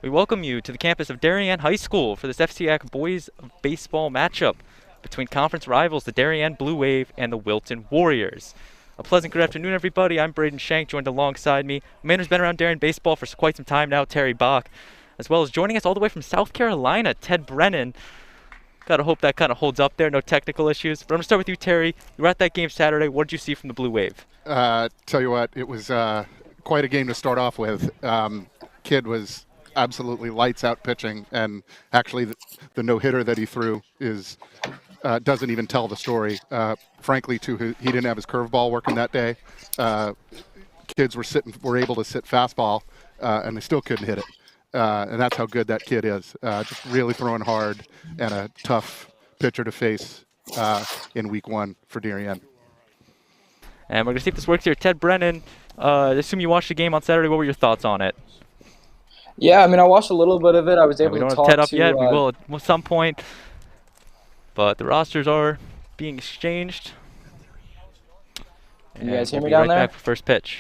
We welcome you to the campus of Darien High School for this FCIAC boys baseball matchup between conference rivals the Darien Blue Wave and the Wilton Warriors. A pleasant good afternoon, everybody. I'm Braden Shank, joined alongside me. A man who's been around Darien baseball for quite some time now, Terry Bach, as well as joining us all the way from South Carolina, Ted Brennan. Gotta hope that kind of holds up there, no technical issues. But I'm gonna start with you, Terry. You were at that game Saturday. What did you see from the Blue Wave? Tell you what, it was quite a game to start off with. Kid was absolutely lights out pitching, and actually the no-hitter that he threw doesn't even tell the story. Frankly, too, he didn't have his curveball working that day. Kids were able to sit fastball, and they still couldn't hit it. And that's how good that kid is. Just really throwing hard, and a tough pitcher to face in week one for Darian. And we're going to see if this works here. Ted Brennan, assume you watched the game on Saturday. What were your thoughts on it? Yeah, I mean, I watched a little bit of it. I was able to talk to... We don't have Ted up yet. We will at some point. But the rosters are being exchanged. Can you guys hear me down there? Back for first pitch.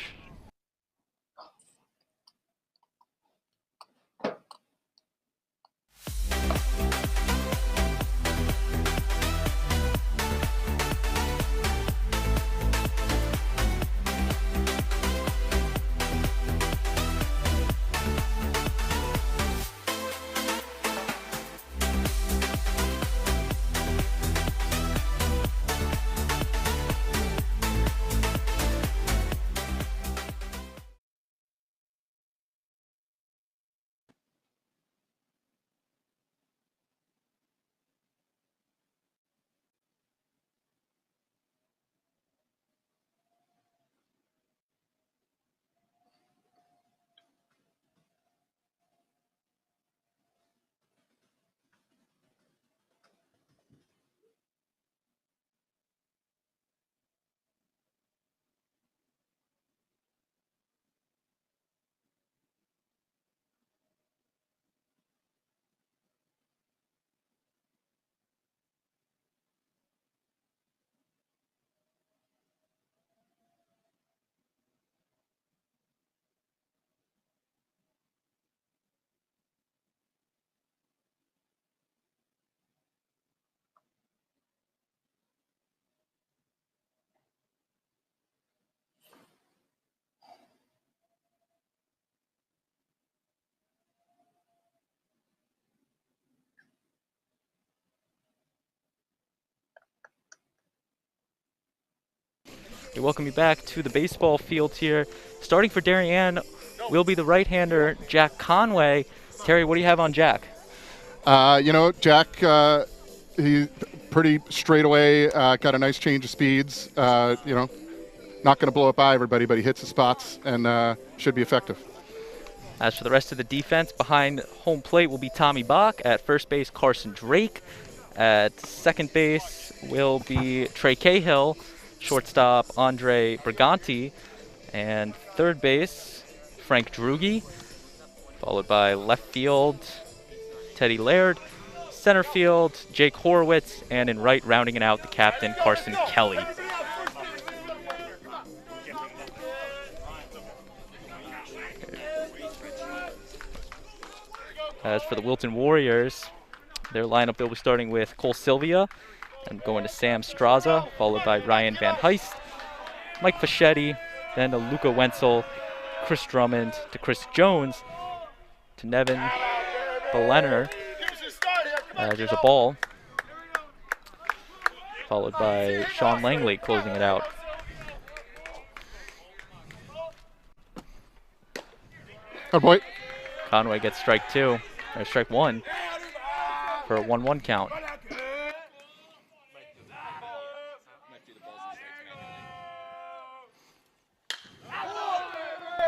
We welcome you back to the baseball field here. Starting for Darien will be the right-hander, Jack Conway. Terry, what do you have on Jack? Jack, he pretty straight away, got a nice change of speeds. Not going to blow up by everybody, but he hits the spots and should be effective. As for the rest of the defense, behind home plate will be Tommy Bach. At first base, Carson Drake. At second base will be Trey Cahill. Shortstop, Andre Briganti. And third base, Frank Drugi. Followed by left field, Teddy Laird. Center field, Jake Horowitz. And in right, rounding it out, the captain, Carson Kelly. As for the Wilton Warriors, their lineup, they'll be starting with Cole Sylvia and going to Sam Straza, followed by Ryan Van Heist, Mike Fischetti, then to Luca Wenzel, Chris Drummond, to Chris Jones, to Nevin Belenner. There's a ball, followed by Sean Langley closing it out. Good boy. Conway gets strike one for a 1-1 count.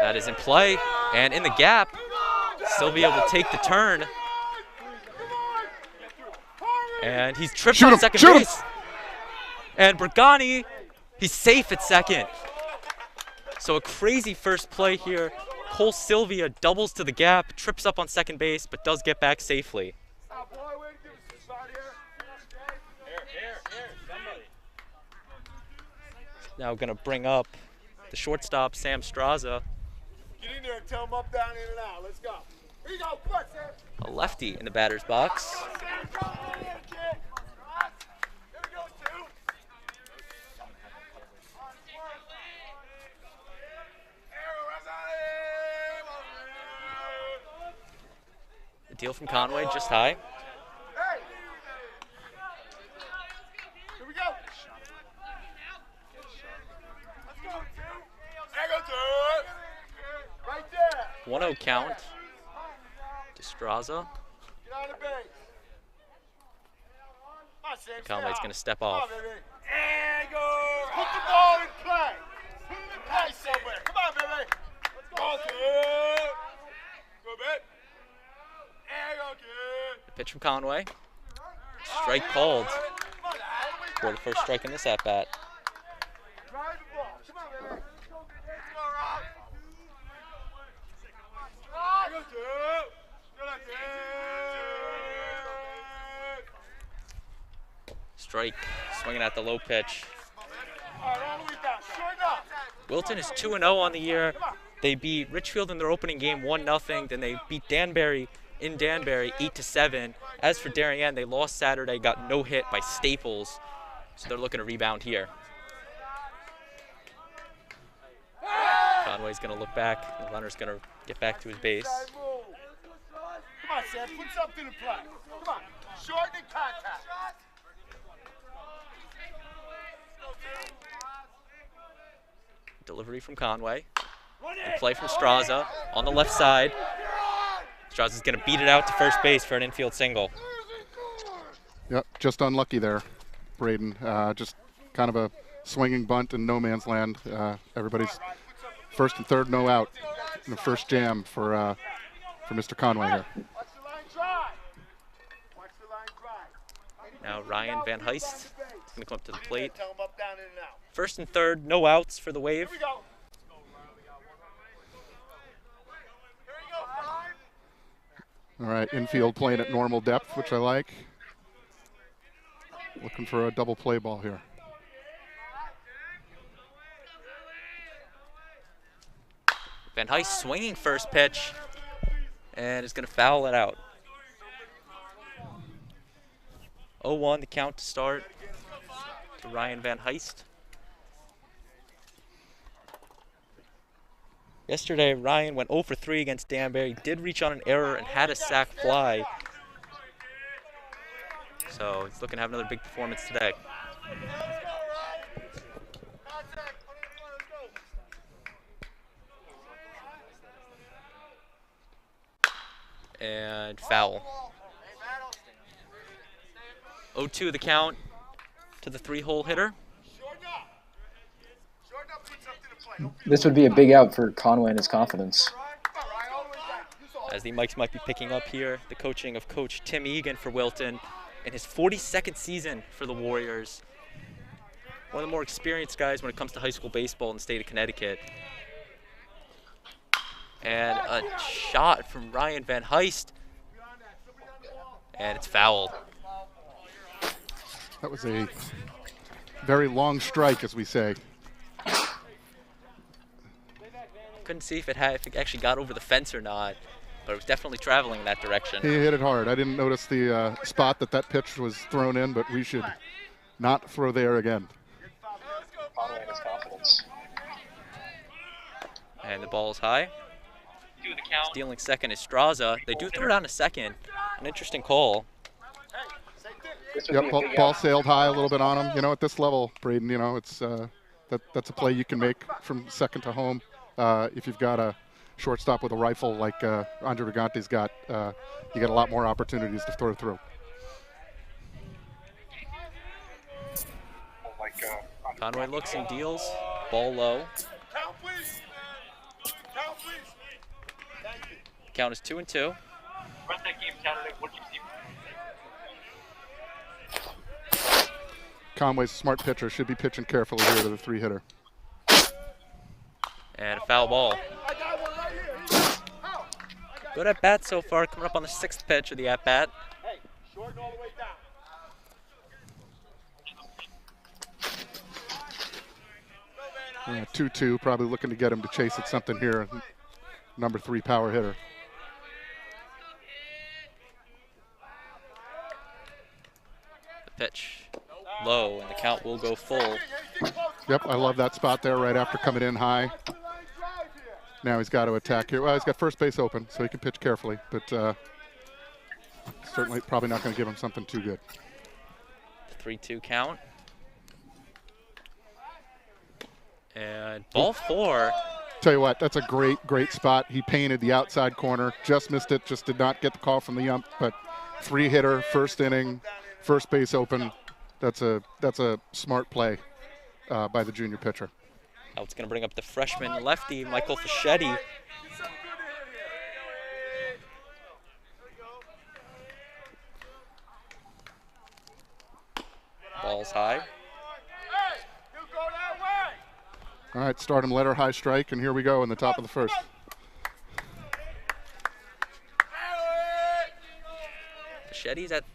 That is in play, and in the gap, Sylvia will take the turn. And he's tripped on second base. And Brigani, he's safe at second. So a crazy first play here. Cole Sylvia doubles to the gap, trips up on second base, but does get back safely. Now going to bring up the shortstop, Sam Straza. Get in there and tell him up, down, in, and out. Let's go. A lefty in the batter's box. The deal from Conway, just high. Here we go. Let's go. Right there. 1-0 count to Straza. Get on the base. Come on, Sam. Conway's going to step Come off. on, baby. And go. Put the ball in play. Put it in play somewhere. Come on, baby. Let's go. Good. Good, babe. And go, kid. The pitch from Conway. Strike called for the first strike in this at-bat. Drive the ball. Come on, baby. Let's go, Rob. Go, two. Good, kid. Strike, swinging at the low pitch. All right, all the way down. Short up. Wilton is 2-0 on the year. They beat Richfield in their opening game 1-0. Then they beat Danbury in Danbury 8-7. As for Darien, they lost Saturday, got no hit by Staples. So they're looking to rebound here. Conway's going to look back. The runner's going to get back to his base. Come on, Sam. Put something in play. Come on. Short and contact. Delivery from Conway. And play from Straza on the left side. Straza's going to beat it out to first base for an infield single. Yep, just unlucky there, Braden. Just kind of a swinging bunt in no man's land. Everybody's first and third, no out in the first jam for Mr. Conway here. Watch the line drive. Watch the line drive. Now Ryan Van Heist is going to come up to the plate. Tell him up, down, in and out. First and third, no outs for the Wave. Here we go. Here we go, five. All right, infield playing at normal depth, which I like. Looking for a double play ball here. Van Heist swinging first pitch and is going to foul it out. 0-1 the count to start to Ryan Van Heist. Yesterday, Ryan went 0 for 3 against Danbury, did reach on an error and had a sac fly. So he's looking to have another big performance today. And foul. 0-2 the count to the 3-hole hitter. This would be a big out for Conway and his confidence. As the mics might be picking up here, the coaching of Coach Tim Egan for Wilton in his 42nd season for the Warriors. One of the more experienced guys when it comes to high school baseball in the state of Connecticut. And a shot from Ryan Van Heist. And it's fouled. That was a very long strike, as we say. Couldn't see if it actually got over the fence or not, but it was definitely traveling in that direction. He hit it hard. I didn't notice the spot that pitch was thrown in, but we should not throw there again. Conway and his confidence. And the ball is high. Stealing second is Straza. They do throw down a second. An interesting call. Yep, ball sailed high a little bit on him. You know, at this level, Braden, you know, it's that's a play you can make from second to home. If you've got a shortstop with a rifle like Andre Brigante's got, you get a lot more opportunities to throw through. Conway looks and deals. Ball low. Count, please. Count, please. Thank you. Count is 2-2. Rest that game Saturday. What do you see? Conway's a smart pitcher, should be pitching carefully here to the 3-hitter. And a foul ball. I got one right here. Good at bat so far, coming up on the 6th pitch of the at bat. Hey, short and all the way down. 2-2, probably looking to get him to chase at something here. Number 3 power hitter. Pitch low, and the count will go full. Yep, I love that spot there right after coming in high. Now he's got to attack here. Well, he's got first base open, so he can pitch carefully, but certainly probably not going to give him something too good. 3-2 count. And ball 4. Tell you what, that's a great spot. He painted the outside corner, just missed it, just did not get the call from the ump, but 3-hitter, first inning, first base open. That's a smart play by the junior pitcher. Now it's going to bring up the freshman lefty, Michael Fischetti. Ball's high. All right, start him, let her high strike, and here we go in the top of the first.Fichetti's at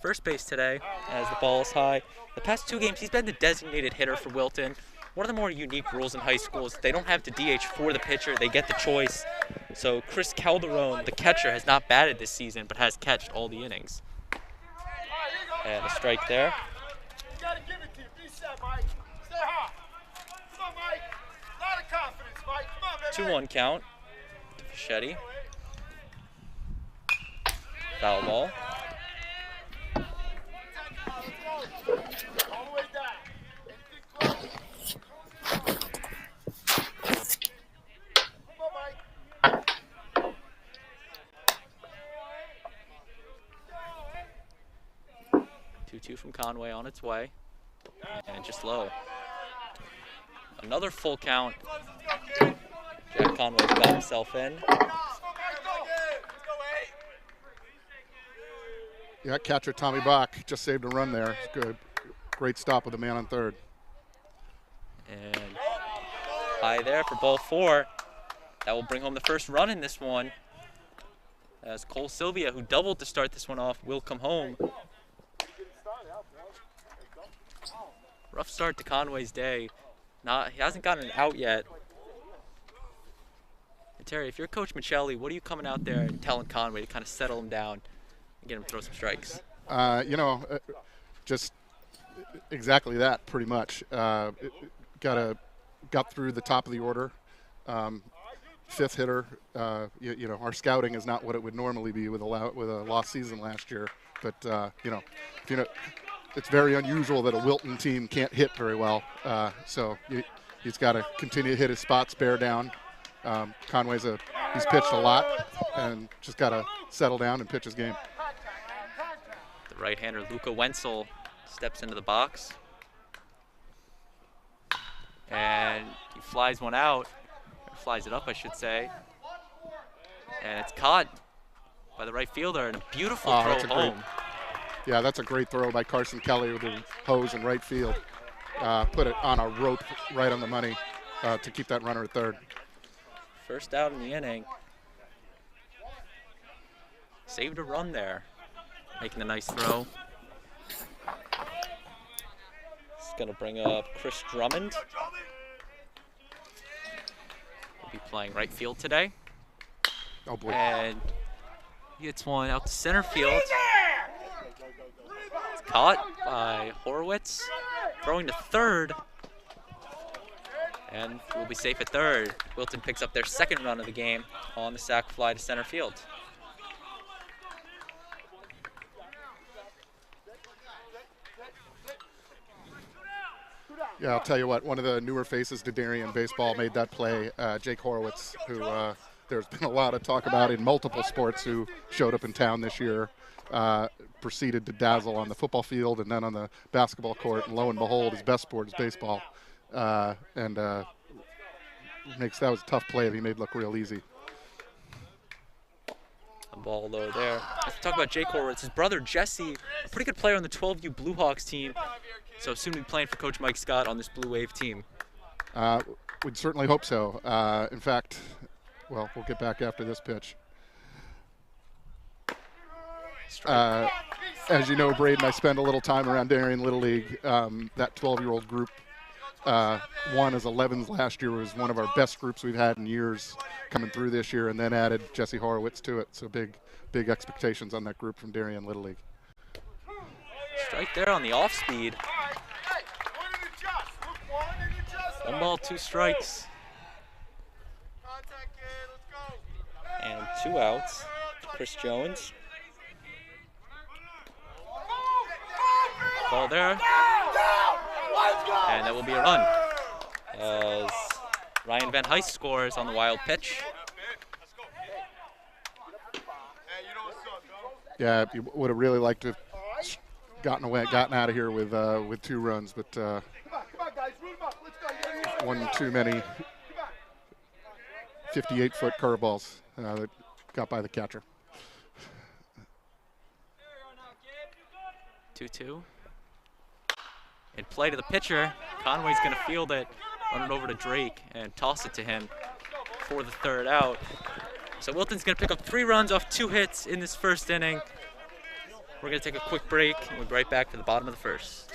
first base today as the ball is high. The past 2 games, he's been the designated hitter for Wilton. One of the more unique rules in high school is they don't have to DH for the pitcher. They get the choice. So Chris Calderon, the catcher, has not batted this season, but has catched all the innings. And a strike there. You gotta give it to you. Be set, Mike. Stay hot. Come on, Mike. A lot of confidence, Mike. Come on, baby. 2-1 count to Fischetti. Foul ball. All the way down. Anything close? Come on, Mike. 2-2 from Conway on its way. And just low. Another full count. Jack Conway's got himself in. Yeah, catcher Tommy Bach just saved a run there. It's good. Great stop with a man on third. And high there for ball 4. That will bring home the first run in this one. As Cole Sylvia, who doubled to start this one off, will come home. Rough start to Conway's day. He hasn't gotten out yet. And Terry, if you're Coach Michelli, what are you coming out there and telling Conway to kind of settle him down and get him to throw some strikes? Just exactly that, pretty much. Got through the top of the order. 5th hitter. Our scouting is not what it would normally be with a lost season last year. But it's very unusual that a Wilton team can't hit very well. So he's got to continue to hit his spots, bear down. He's pitched a lot and just got to settle down and pitch his game. The right-hander Luca Wenzel steps into the box. And he flies one out. Or flies it up, I should say. And it's caught by the right fielder and a beautiful throw home. Yeah, that's a great throw by Carson Kelly with the hose in right field. Put it on a rope right on the money to keep that runner at third. First out in the inning. Saved a run there. Making a nice throw. It's going to bring up Chris Drummond. He'll be playing right field today. Oh, boy. And he hits one out to center field. It's caught by Horowitz. Throwing to third. And we'll be safe at third. Wilton picks up their second run of the game on the sac fly to center field. Yeah, I'll tell you what, one of the newer faces to Darien baseball made that play, Jake Horowitz, who there's been a lot of talk about in multiple sports, who showed up in town this year, proceeded to dazzle on the football field and then on the basketball court, and lo and behold, his best sport is baseball. That was a tough play that he made look real easy. A ball low there. Let's talk about Jake Horowitz. His brother Jesse, a pretty good player on the 12U Blue Hawks team. So soon to be playing for Coach Mike Scott on this Blue Wave team. We'd certainly hope so. In fact, well, we'll get back after this pitch. As you know, Braden, I spend a little time around Darien Little League. That 12-year-old group won as 11s last year. Was one of our best groups we've had in years coming through this year, and then added Jesse Horowitz to it. So big expectations on that group from Darien Little League. Strike there on the off speed. Hey, one and adjust. Look, one and adjust. 1 ball, 2 strikes, Contact kid, let's go. and 2 outs to Chris Jones. Ball there, and that will be a run as Ryan Van Heist scores on the wild pitch. Yeah, you would have really liked to have gotten out of here with 2 runs, but one too many 58-foot curveballs that got by the catcher. 2-2. In play to the pitcher. Conway's going to field it, run it over to Drake, and toss it to him for the 3rd out. So Wilton's going to pick up 3 runs off 2 hits in this first inning. We're going to take a quick break, and we'll be right back for the bottom of the 1st.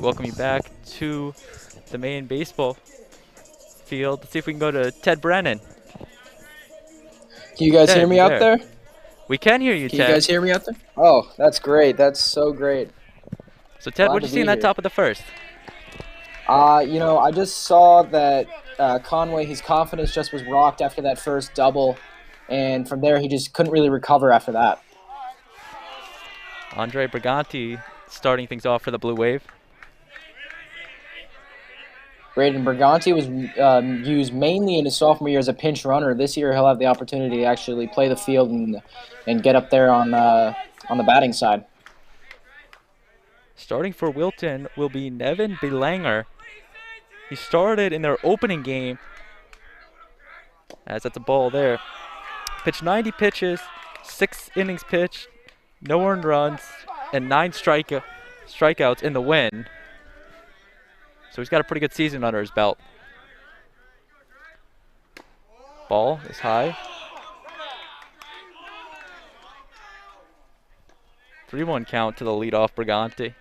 Welcome you back to the main baseball field. Let's see if we can go to Ted Brennan. Can you guys Ted, hear me you out there? We can hear you, Can Ted. you guys hear me out there? Oh, that's great. That's so great. So Ted, Glad what did you to see in be that here. top of the 1st? You know, I just saw that Conway, his confidence just was rocked after that first double, and from there he just couldn't really recover after that. Andre Briganti starting things off for the Blue Wave. Braden Briganti was used mainly in his sophomore year as a pinch runner. This year he'll have the opportunity to actually play the field and get up there on the batting side. Starting for Wilton will be Nevin Belanger. He started in their opening game, as that's a ball there. Pitched 90 pitches, 6 innings pitched, no earned runs, and 9 strikeouts in the win. So he's got a pretty good season under his belt. Ball is high. 3-1 count to the leadoff Briganti.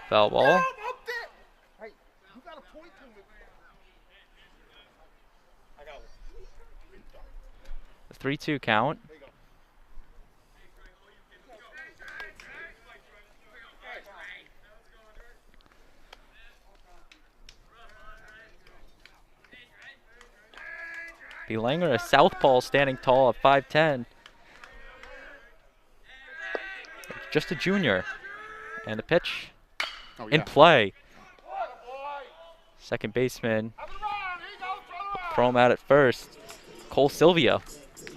Foul ball. The 3-2 count. Belanger, a southpaw, standing tall at 5'10". Just a junior. And the pitch in play. Second baseman will throw him out at first. Cole Silvio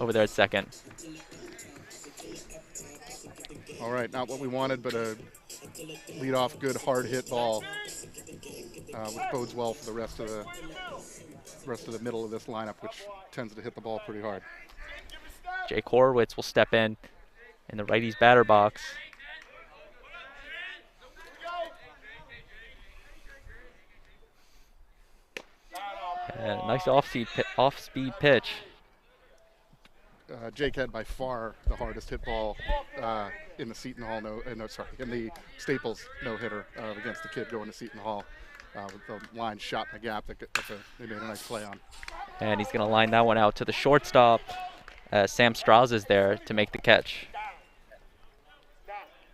over there at second. All right, not what we wanted, but a lead-off, good, hard-hit ball, which bodes well for the rest of the middle of this lineup, which tends to hit the ball pretty hard. Jake Horowitz will step in the righty's batter box. And a nice off-speed pitch. Jake had by far the hardest hit ball in the Seton Hall in the Staples no-hitter against the kid going to Seton Hall with the line shot in the gap that they made a nice play on. And he's going to line that one out to the shortstop. Sam Strauss is there to make the catch.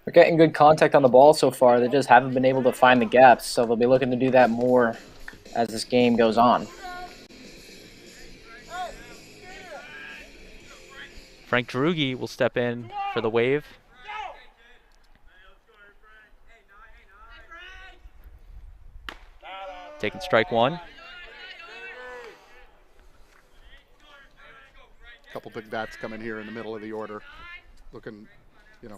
They're getting good contact on the ball so far. They just haven't been able to find the gaps, so they'll be looking to do that more as this game goes on. Frank Drugi will step in for the wave. Taking strike one. Couple big bats coming here in the middle of the order. Looking,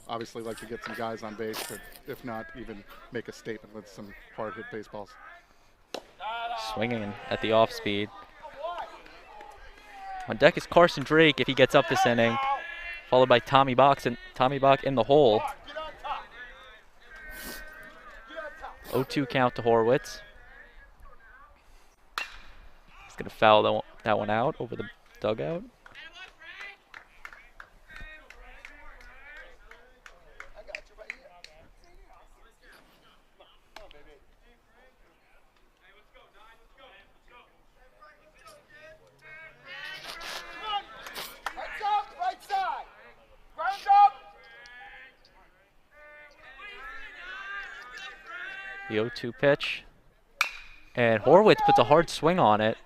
obviously like to get some guys on base, but if not, even make a statement with some hard hit baseballs. Swinging at the off speed. On deck is Carson Drake if he gets up this inning, followed by Tommy Bach in the hole. 0-2 count to Horowitz. He's going to foul that one out over the dugout. The 0-2 pitch. And Horowitz puts a hard swing on it.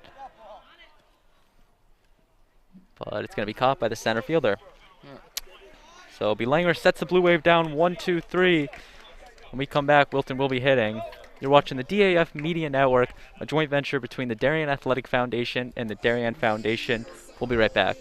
But it's going to be caught by the center fielder. So Belanger sets the Blue Wave down 1-2-3. When we come back, Wilton will be hitting. You're watching the DAF Media Network, a joint venture between the Darien Athletic Foundation and the Darien Foundation. We'll be right back.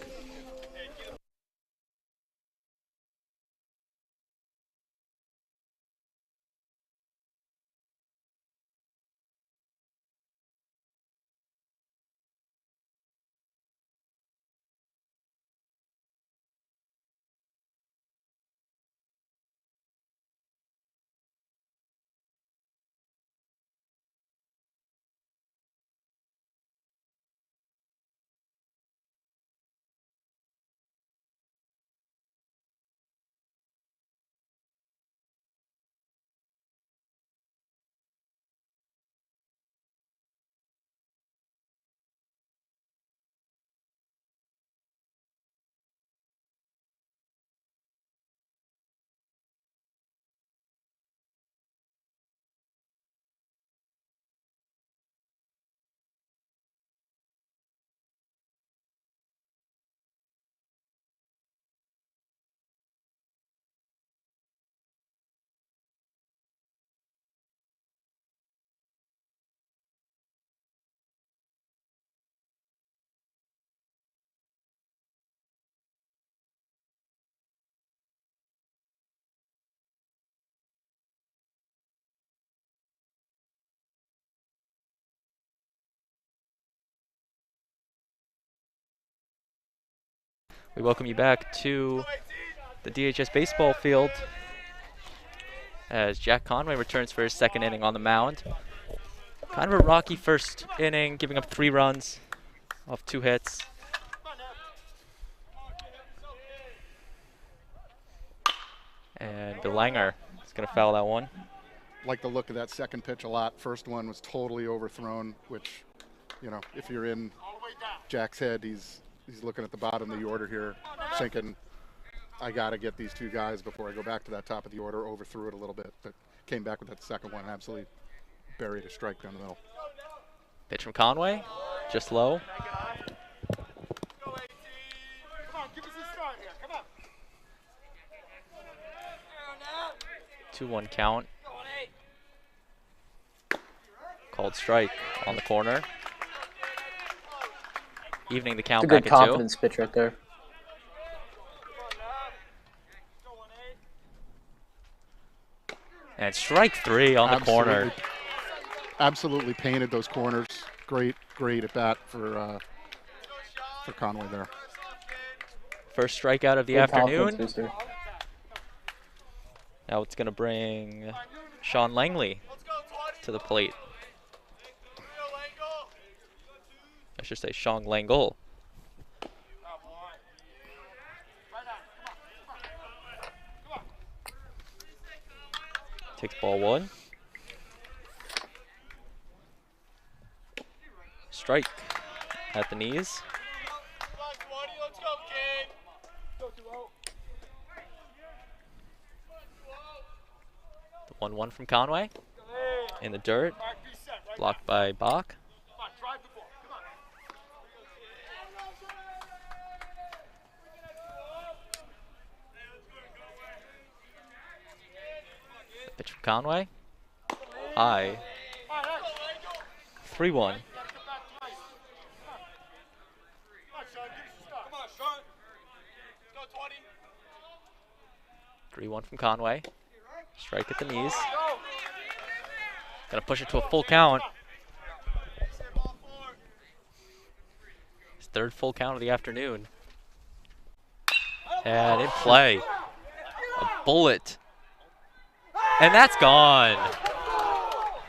We welcome you back to the DHS baseball field as Jack Conway returns for his second inning on the mound. Kind of a rocky first inning, giving up 3 runs off 2 hits. And Belanger is going to foul that one. Like the look of that second pitch a lot. First one was totally overthrown, which, you know, if you're in Jack's head, he's looking at the bottom of the order here, thinking, I got to get these 2 guys before I go back to that top of the order. Overthrew it a little bit, but came back with that second one, absolutely buried a strike down the middle. Pitch from Conway, just low. Come on, give us a start here. Come on. 2-1 count. Called strike on the corner. Evening the count It's a back good at 2. confidence pitch right there. And strike 3 on the corner. Absolutely painted those corners. Great at bat for Conway there. First strikeout of the Good afternoon. confidence booster. Now it's going to bring Sean Langley to the plate. I should say Sean Langle. Takes ball 1. Strike at the knees. The 1-1 from Conway. In the dirt. Blocked by Bach. Pitch from Conway. High. 3-1. 3-1 from Conway. Strike at the knees. Gonna push it to a full count. His 3rd full count of the afternoon. And in play. A bullet. And that's gone.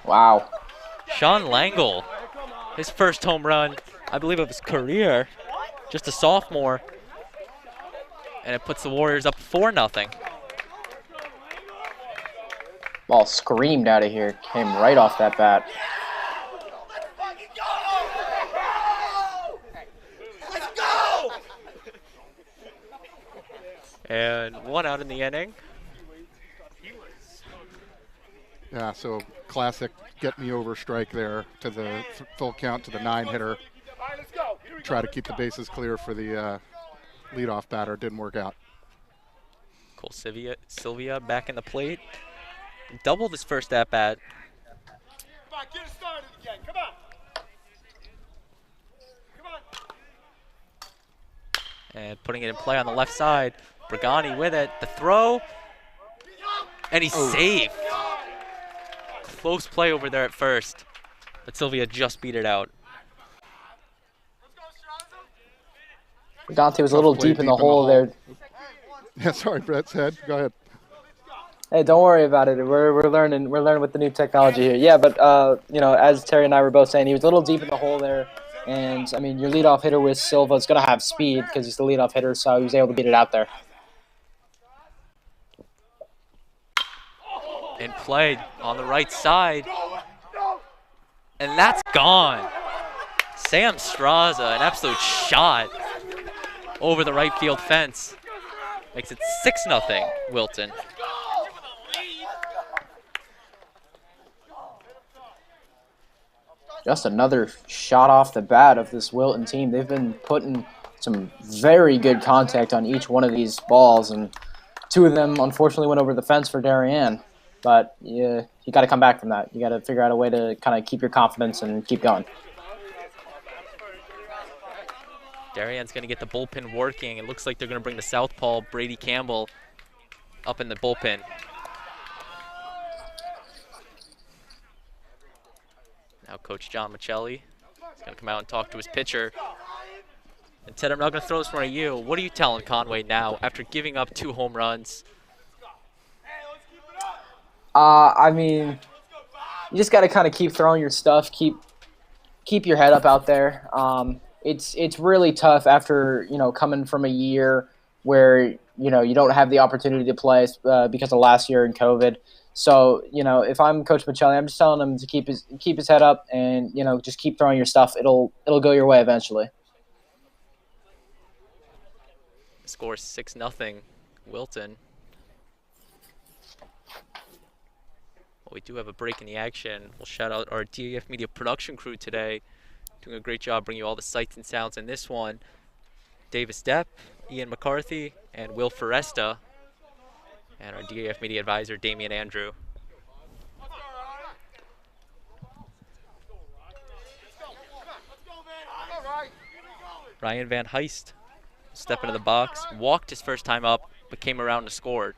Wow. Sean Langle. His first home run, I believe, of his career. Just a sophomore. And it puts the Warriors up 4-0. Ball screamed out of here. Came right off that bat. And 1 out in the inning. Yeah, so classic get me over strike there to the full count to the 9-hitter. Try to keep the bases clear for the leadoff batter. Didn't work out. Cole Sylvia back in the plate. Doubled his first at bat. Come on, get it started again. Come on. Come on. And putting it in play on the left side. Brigani with it. The throw. And he's saved. Close play over there at first. But Sylvia just beat it out. Dante was a little deep in the hole there. Yeah, sorry, Brett's head. Go ahead. Hey, don't worry about it. We're learning with the new technology here. Yeah, but you know, as Terry and I were both saying, he was a little deep in the hole there. And I mean, your leadoff hitter with Silva is gonna have speed because he's the leadoff hitter, so he was able to beat it out there. In play on the right side. And that's gone. Sam Straza, an absolute shot over the right field fence. Makes it 6-0 Wilton. Just another shot off the bat of this Wilton team. They've been putting some very good contact on each one of these balls, and 2 of them unfortunately went over the fence for Darian. But you got to come back from that. You got to figure out a way to kind of keep your confidence and keep going. Darian's going to get the bullpen working. It looks like they're going to bring the southpaw Brady Campbell up in the bullpen. Now Coach John Michelli is going to come out and talk to his pitcher. And Ted, I'm not going to throw this one at you. What are you telling Conway now after giving up 2 home runs? I mean, you just got to kind of keep throwing your stuff, keep your head up out there. it's really tough after coming from a year where you don't have the opportunity to play because of last year and COVID. So if I'm Coach Michelli, I'm just telling him to keep his head up and just keep throwing your stuff. It'll go your way eventually. Score 6-0, Wilton. Well, we do have a break in the action. We'll shout out our DAF Media production crew today. Doing a great job bringing you all the sights and sounds in this one. Davis Depp, Ian McCarthy, and Will Foresta. And our DAF Media advisor, Damian Andrew. Ryan Van Heist, step into the box, walked his first time up, but came around and scored.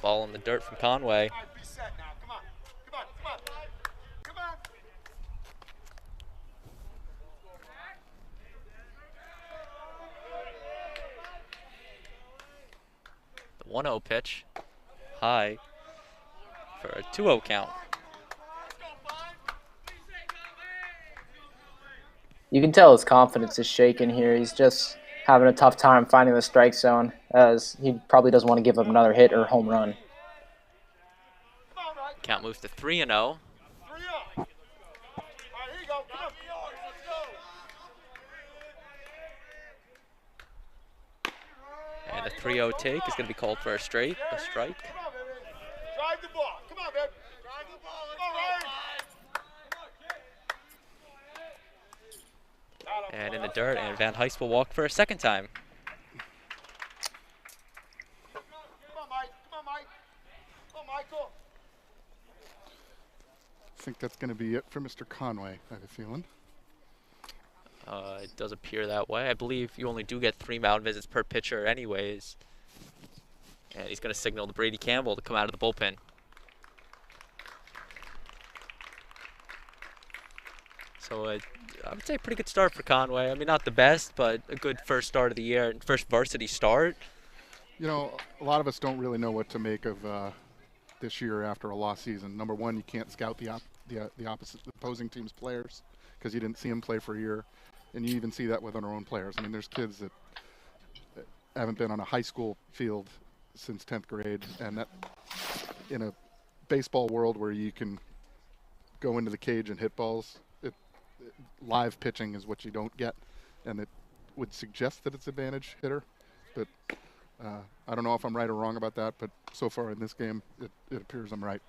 Ball in the dirt from Conway. The 1-0 pitch, high for a 2-0 count. You can tell his confidence is shaken here. He's just having a tough time finding the strike zone, as he probably doesn't want to give up another hit or home run. Count moves to 3-0. And a 3-0 take is going to be called for a strike. Drive the ball. Come on, babe. Drive the ball. And in the dirt, and Van Heist will walk for a second time. Come on, Mike. Come on, Mike. Come on, Michael. I think that's going to be it for Mr. Conway, I have a feeling. It does appear that way. I believe you only do get 3 mound visits per pitcher anyways. And he's going to signal to Brady Campbell to come out of the bullpen. So I would say a pretty good start for Conway. I mean, not the best, but a good first start of the year, first varsity start. You know, a lot of us don't really know what to make of this year after a lost season. Number one, you can't scout the opposing team's players because you didn't see them play for a year. And you even see that with our own players. I mean, there's kids that haven't been on a high school field since 10th grade. And that, in a baseball world where you can go into the cage and hit balls, live pitching is what you don't get. And it would suggest that it's advantage hitter. But I don't know if I'm right or wrong about that. But so far in this game, it appears I'm right.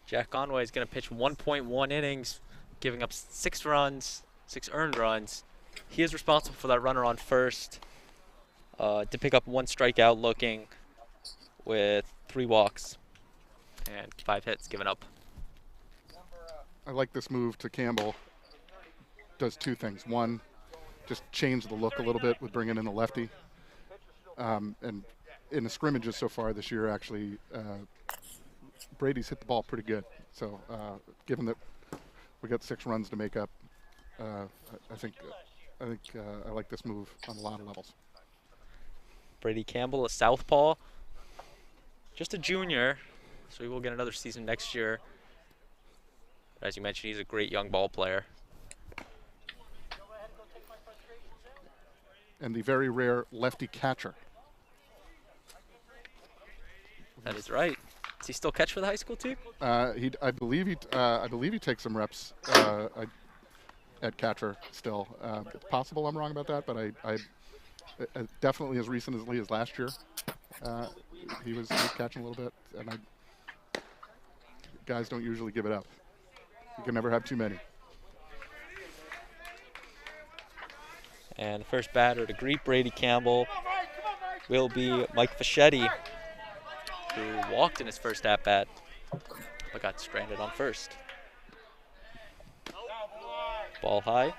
Jack Conway is going to pitch 1.1 innings, giving up 6 runs, 6 earned runs. He is responsible for that runner on first. Did pick up 1 strikeout, looking with 3 walks and 5 hits given up. I like this move to Campbell. Does 2 things. One, just change the look a little bit with bringing in the lefty. And in the scrimmages so far this year, actually, Brady's hit the ball pretty good. So given that we got 6 runs to make up, I think I like this move on a lot of levels. Brady Campbell, a southpaw, just a junior, so he will get another season next year. As you mentioned, he's a great young ball player. And the very rare lefty catcher. That is right. Does he still catch for the high school team? I believe he takes some reps at catcher still. It's possible I'm wrong about that, but I definitely as recently as last year, he was catching a little bit, and guys don't usually give it up. You can never have too many. And the first batter to greet Brady Campbell will be Mike Fischetti, who walked in his first at-bat, but got stranded on first. Ball high.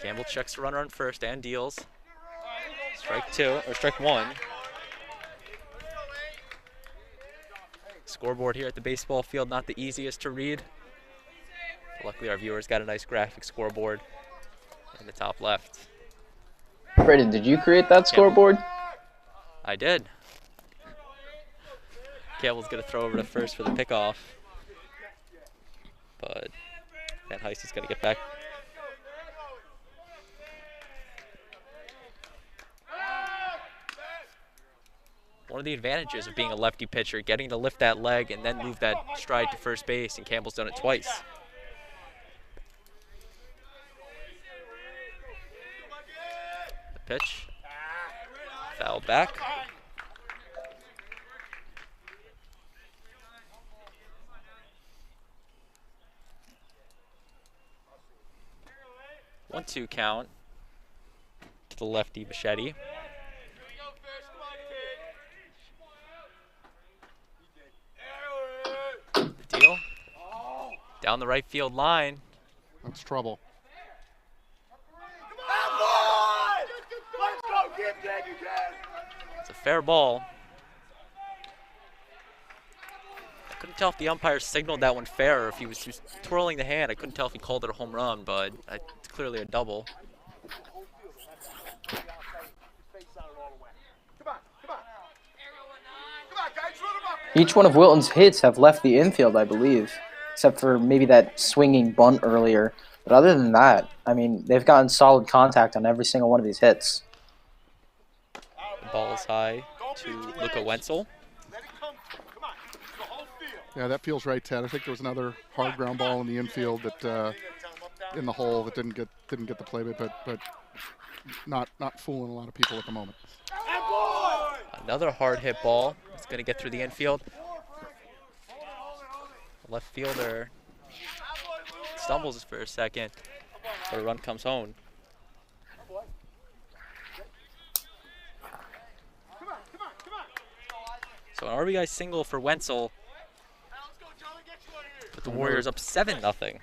Campbell checks the runner on first and deals. Strike two, or strike one. Scoreboard here at the baseball field, not the easiest to read. Luckily, our viewers got a nice graphic scoreboard in the top left. Brayden, did you create that scoreboard? I did. Campbell's going to throw over to first for the pickoff. But Van Heist is going to get back. One of the advantages of being a lefty pitcher, getting to lift that leg and then move that stride to first base, and Campbell's done it twice. The pitch. Foul back. One-two count to the lefty Machete. The deal. Down the right field line. That's trouble. It's a fair ball. I couldn't tell if the umpire signaled that one fair or if he was just twirling the hand. I couldn't tell if he called it a home run, but it's clearly a double. Each one of Wilton's hits have left the infield, I believe, except for maybe that swinging bunt earlier. But other than that, I mean, they've gotten solid contact on every single one of these hits. The ball is high to Luca Wenzel. Yeah, that feels right, Ted. I think there was another hard ground ball in the infield that in the hole that didn't get the play, but not fooling a lot of people at the moment. Another hard hit ball. It's going to get through the infield. The left fielder stumbles for a second, but a run comes home. So an RBI single for Wenzel. But the Warriors up 7-0.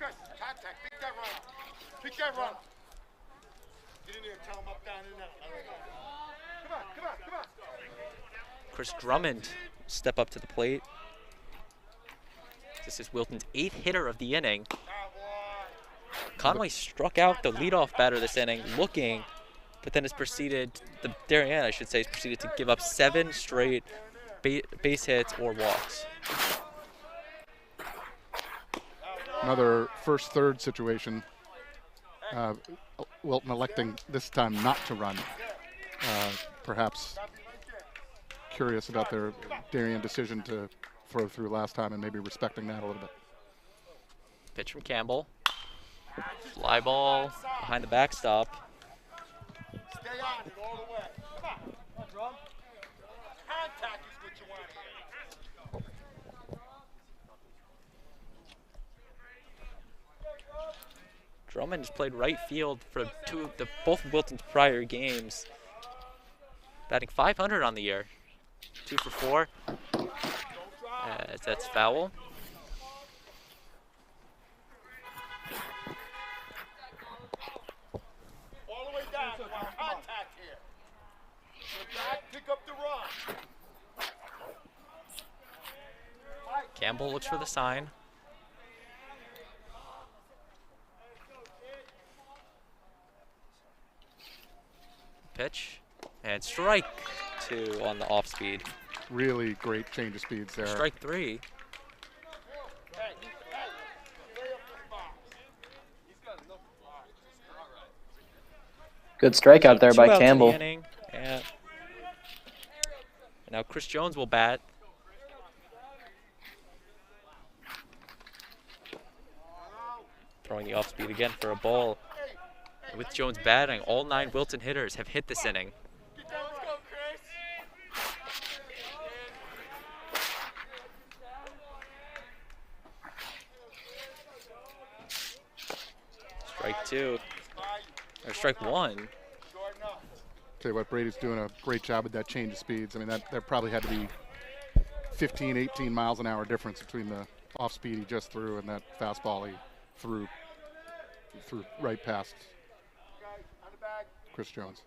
Chris Drummond step up to the plate. This is Wilton's 8th hitter of the inning. Conway struck out the leadoff batter this inning looking, but then has proceeded, Darian, I should say, has proceeded to give up 7 straight base hits or walks. Another first-third situation. Wilton electing this time not to run. Perhaps curious about their Darien decision to throw through last time and maybe respecting that a little bit. Pitch from Campbell. Fly ball behind the backstop. Stay on it all the way. Come on, Drum. Contact is what you want here. Drummond has played right field for both of Wilton's prior games. Batting .500 on the year. 2 for 4. That's foul. All the way down. Contact here. Go back, pick up the run. Campbell looks for the sign. Pitch. And strike 2 on the off speed. Really great change of speeds there. Strike 3. Good strikeout there by 2 outs in Campbell. the inning, and now Chris Jones will bat. Throwing the off speed again for a ball. And with Jones batting, all 9 Wilton hitters have hit this inning. Strike 2, or strike 1. Tell you what, Brady's doing a great job with that change of speeds. I mean, there probably had to be 15, 18 miles an hour difference between the off speed he just threw and that fastball he threw right past Chris Jones.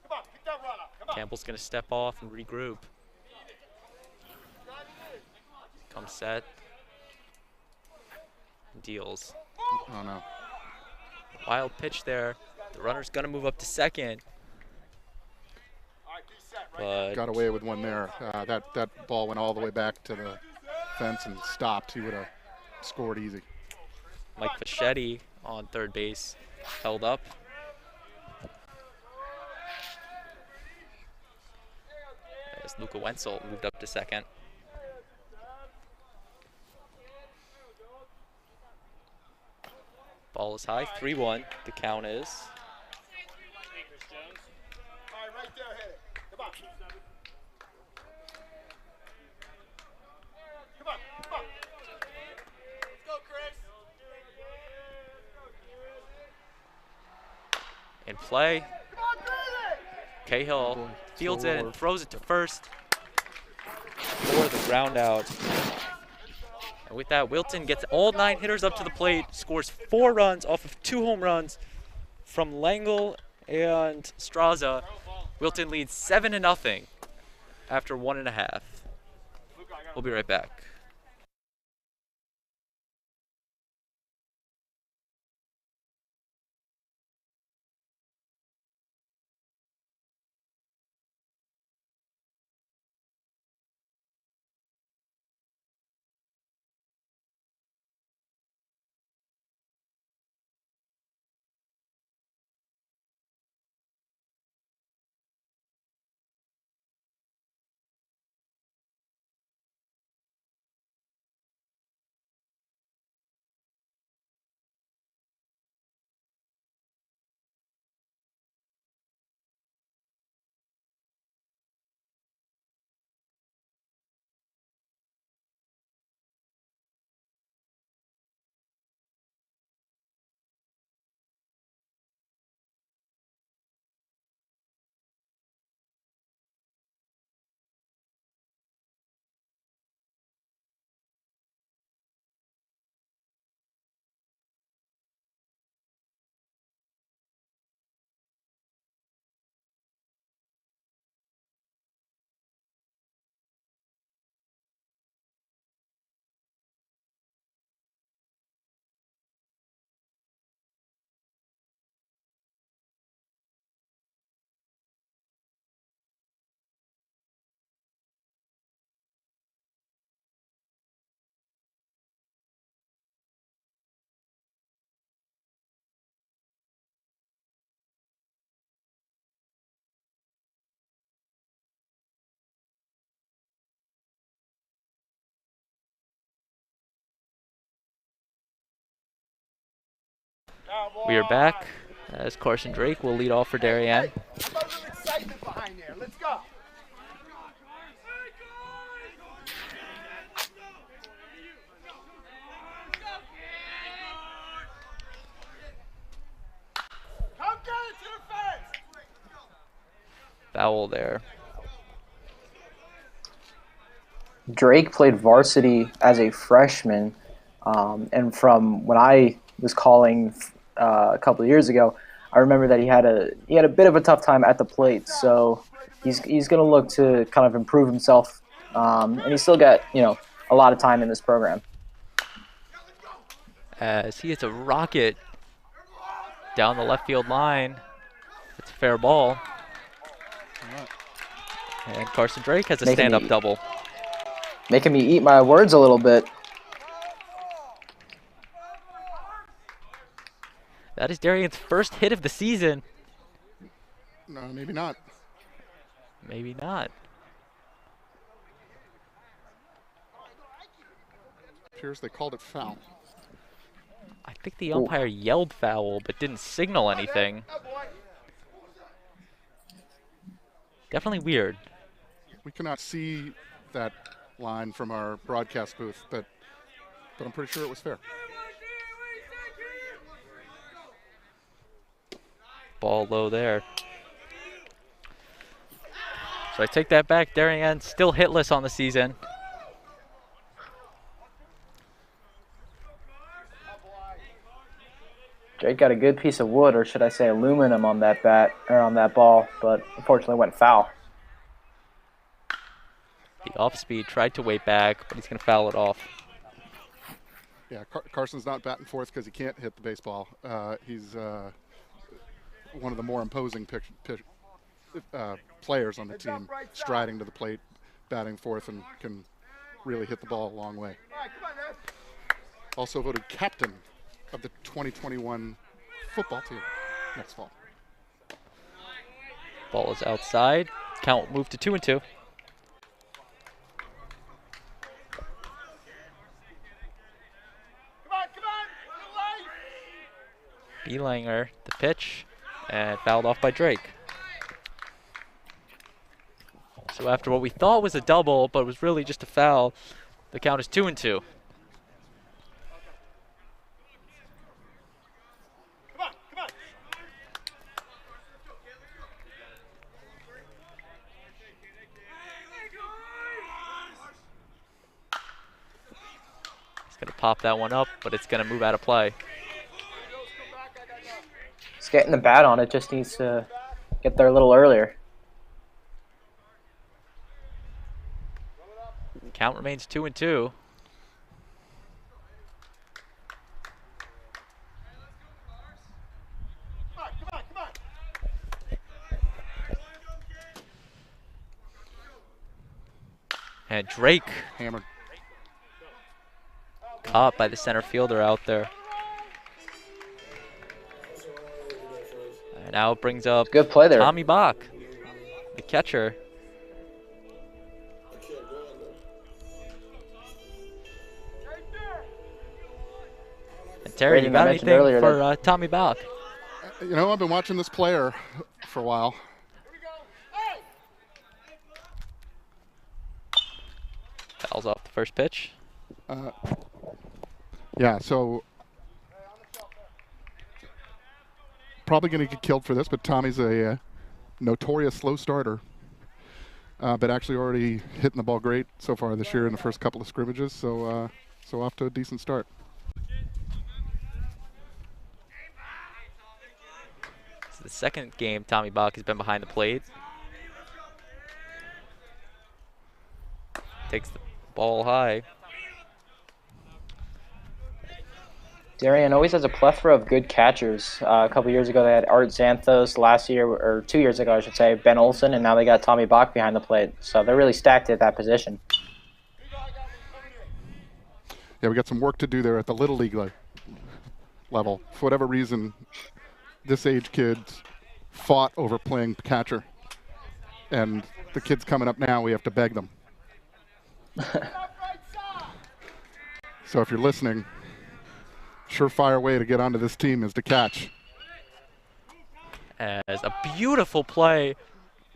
Come on, pick that run up. Campbell's going to step off and regroup. Comes set. Deals. Oh, no. Wild pitch there. The runner's going to move up to second. But Got away with one there. That ball went all the way back to the fence and stopped. He would have scored easy. Mike Fischetti on third base held up. As Luca Wenzel moved up to second. Ball is high, 3-1. The count is. In play. Cahill fields it and throws it to first for the ground out. And with that, Wilton gets all 9 hitters up to the plate, scores 4 runs off of 2 home runs from Langle and Straza. Wilton leads 7-0 after 1.5. We'll be right back. We are back as Carson Drake will lead off for Darien. Let's go. Come get it to the fence. Foul there. Drake played varsity as a freshman, and from when I was calling a couple of years ago, I remember that he had a bit of a tough time at the plate. So he's going to look to kind of improve himself, and he's still got a lot of time in this program. As he hits a rocket down the left field line, it's a fair ball. And Carson Drake has a stand-up double. Making me eat my words a little bit. That is Darian's first hit of the season. No, maybe not. Maybe not. Appears they called it foul. I think the umpire yelled foul, but didn't signal anything. Definitely weird. We cannot see that line from our broadcast booth, but I'm pretty sure it was fair. Ball low there. So I take that back. Darien still hitless on the season. Drake got a good piece of wood, or should I say aluminum, on that bat or on that ball, but unfortunately went foul. The off speed tried to wait back, but he's going to foul it off. Yeah, Carson's not batting fourth because he can't hit the baseball. He's one of the more imposing players on the team, striding to the plate, batting fourth, and can really hit the ball a long way. Also voted captain of the 2021 football team next fall. Ball is outside. Count moved to 2-2. Belanger, the pitch, and fouled off by Drake. So after what we thought was a double, but it was really just a foul, the count is 2-2. He's going to pop that one up, but it's going to move out of play. He's getting the bat on it, just needs to get there a little earlier. Count remains 2-2. And Drake Hammered. caught by the center fielder out there. And now it brings up Good play there. Tommy Bach, the catcher. And Terry, you got anything for Tommy Bach? You know, I've been watching this player for a while. Fouls off the first pitch. Yeah, so probably going to get killed for this, but Tommy's a notorious slow starter, but actually already hitting the ball great so far this year in the first couple of scrimmages, so off to a decent start. It's the second game Tommy Bach has been behind the plate. Takes the ball high. Darien always has a plethora of good catchers. A couple years ago, they had Art Xanthos. Last year, or 2 years ago, I should say, Ben Olsen, and now they got Tommy Bach behind the plate. So they're really stacked at that position. Yeah, we got some work to do there at the Little League level. For whatever reason, this age kids fought over playing catcher. And the kids coming up now, we have to beg them. So if you're listening, surefire way to get onto this team is to catch. As a beautiful play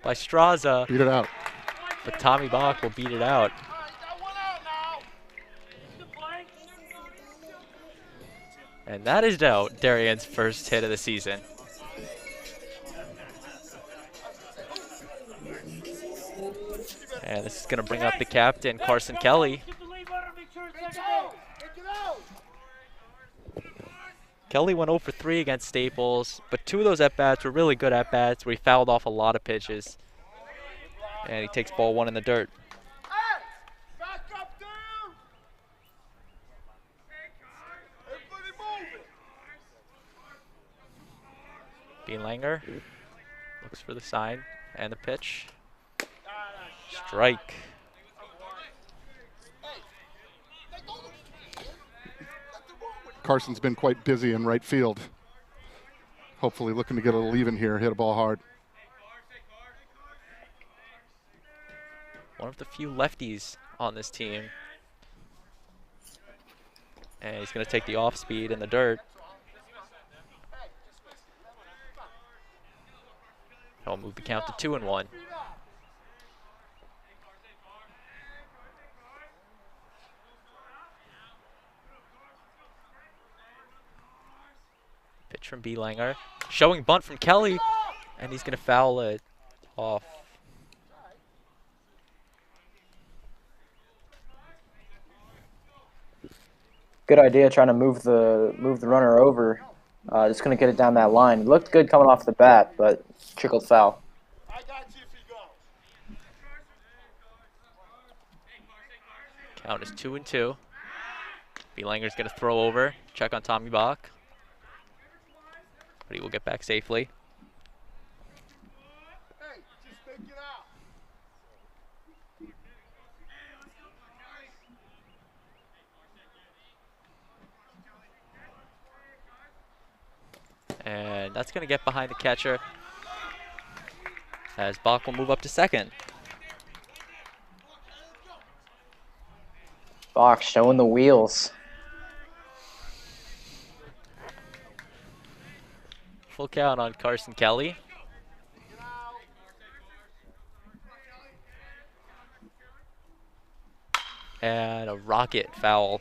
by Straza. Beat it out. But Tommy Bach will beat it out. And that is now Darian's first hit of the season. And this is going to bring up the captain, Carson Kelly. Kelly went 0 for 3 against Staples, but 2 of those at-bats were really good at-bats where he fouled off a lot of pitches. And he takes ball 1 in the dirt. Belanger looks for the sign and the pitch. Strike. Carson's been quite busy in right field. Hopefully looking to get a little even here, hit a ball hard. One of the few lefties on this team. And he's going to take the off speed in the dirt. He'll move the count to 2-1. Pitch from Belanger. Showing bunt from Kelly. And he's going to foul it off. Good idea trying to move the runner over. Just going to get it down that line. Looked good coming off the bat, but trickled foul. Count is 2-2. Beelanger's going to throw over, check on Tommy Bach. But he will get back safely. Hey, just make it out. And that's going to get behind the catcher as Bach will move up to second. Bach showing the wheels. Full count on Carson Kelly. And a rocket foul.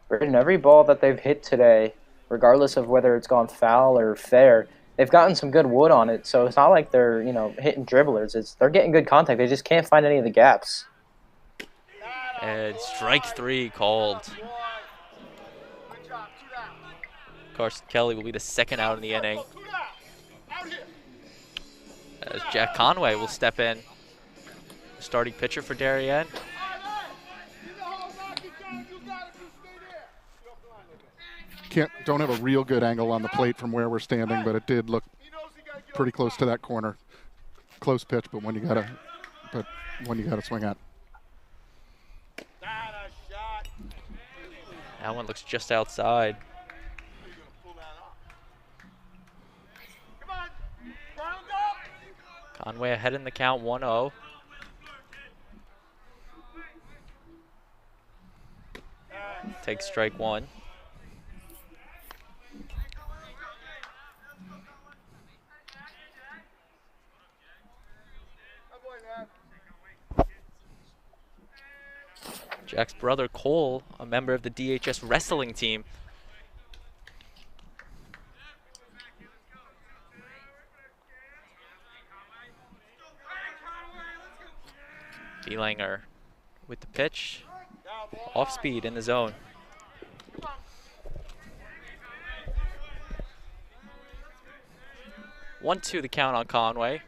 Britain, every ball that they've hit today, regardless of whether it's gone foul or fair, they've gotten some good wood on it. So it's not like they're, hitting dribblers. They're getting good contact. They just can't find any of the gaps. And strike 3 called. Carson Kelly will be the second out in the inning. As Jack Conway will step in. Starting pitcher for Darien. Don't have a real good angle on the plate from where we're standing, but it did look pretty close to that corner. Close pitch, but one you gotta swing at. That one looks just outside. Conway ahead in the count, 1-0. Takes strike 1. Jack's brother Cole, a member of the DHS wrestling team. Beelanger with the pitch. Off speed in the zone. One, 2 the count on Conway.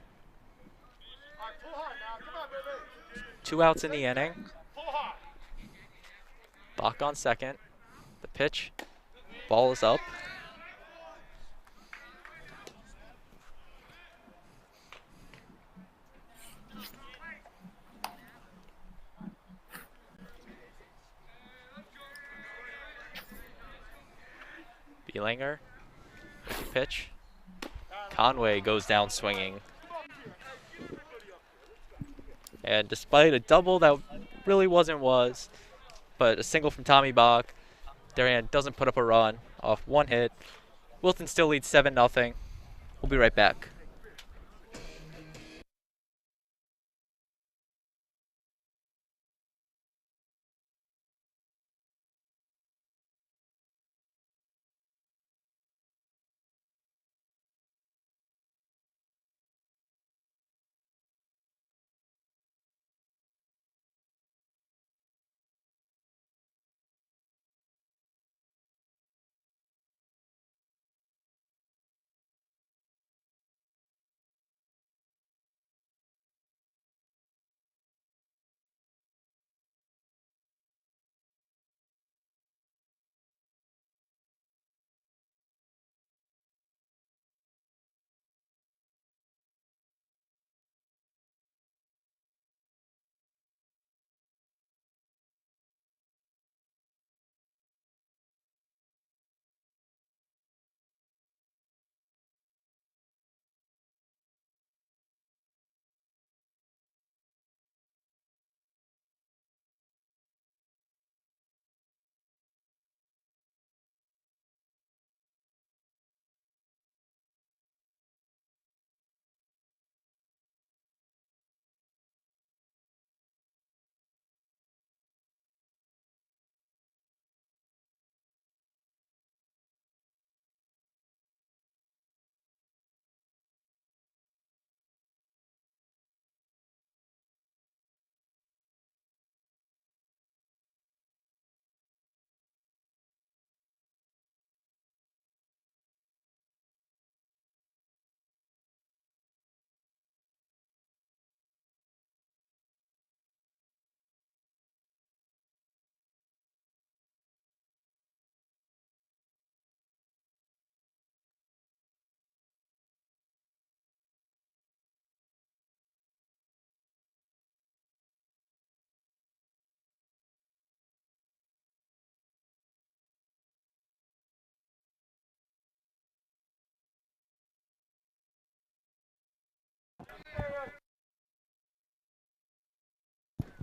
2 outs in the inning. Bach on second. The pitch. Ball is up. Beelanger with the pitch. Conway goes down swinging. And despite a double that really was, but a single from Tommy Bach, Darian doesn't put up a run off one hit. Wilton still leads 7-0. We'll be right back.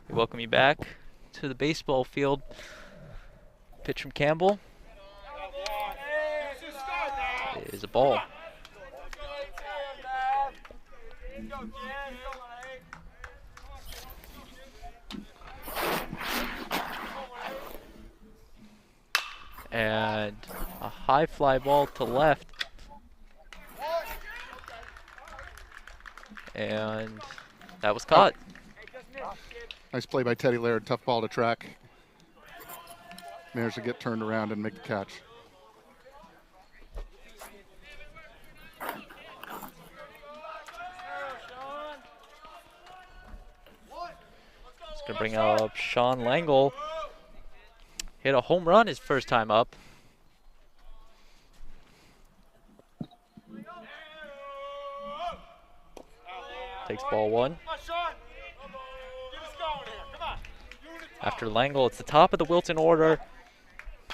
We welcome you back to the baseball field. Pitch from Campbell is a ball. And a high fly ball to left. And that was caught. Nice play by Teddy Laird. Tough ball to track. Managed to get turned around and make the catch. It's going to bring up Sean Langle. Hit a home run his first time up. Takes ball one. After Langle, it's the top of the Wilton order.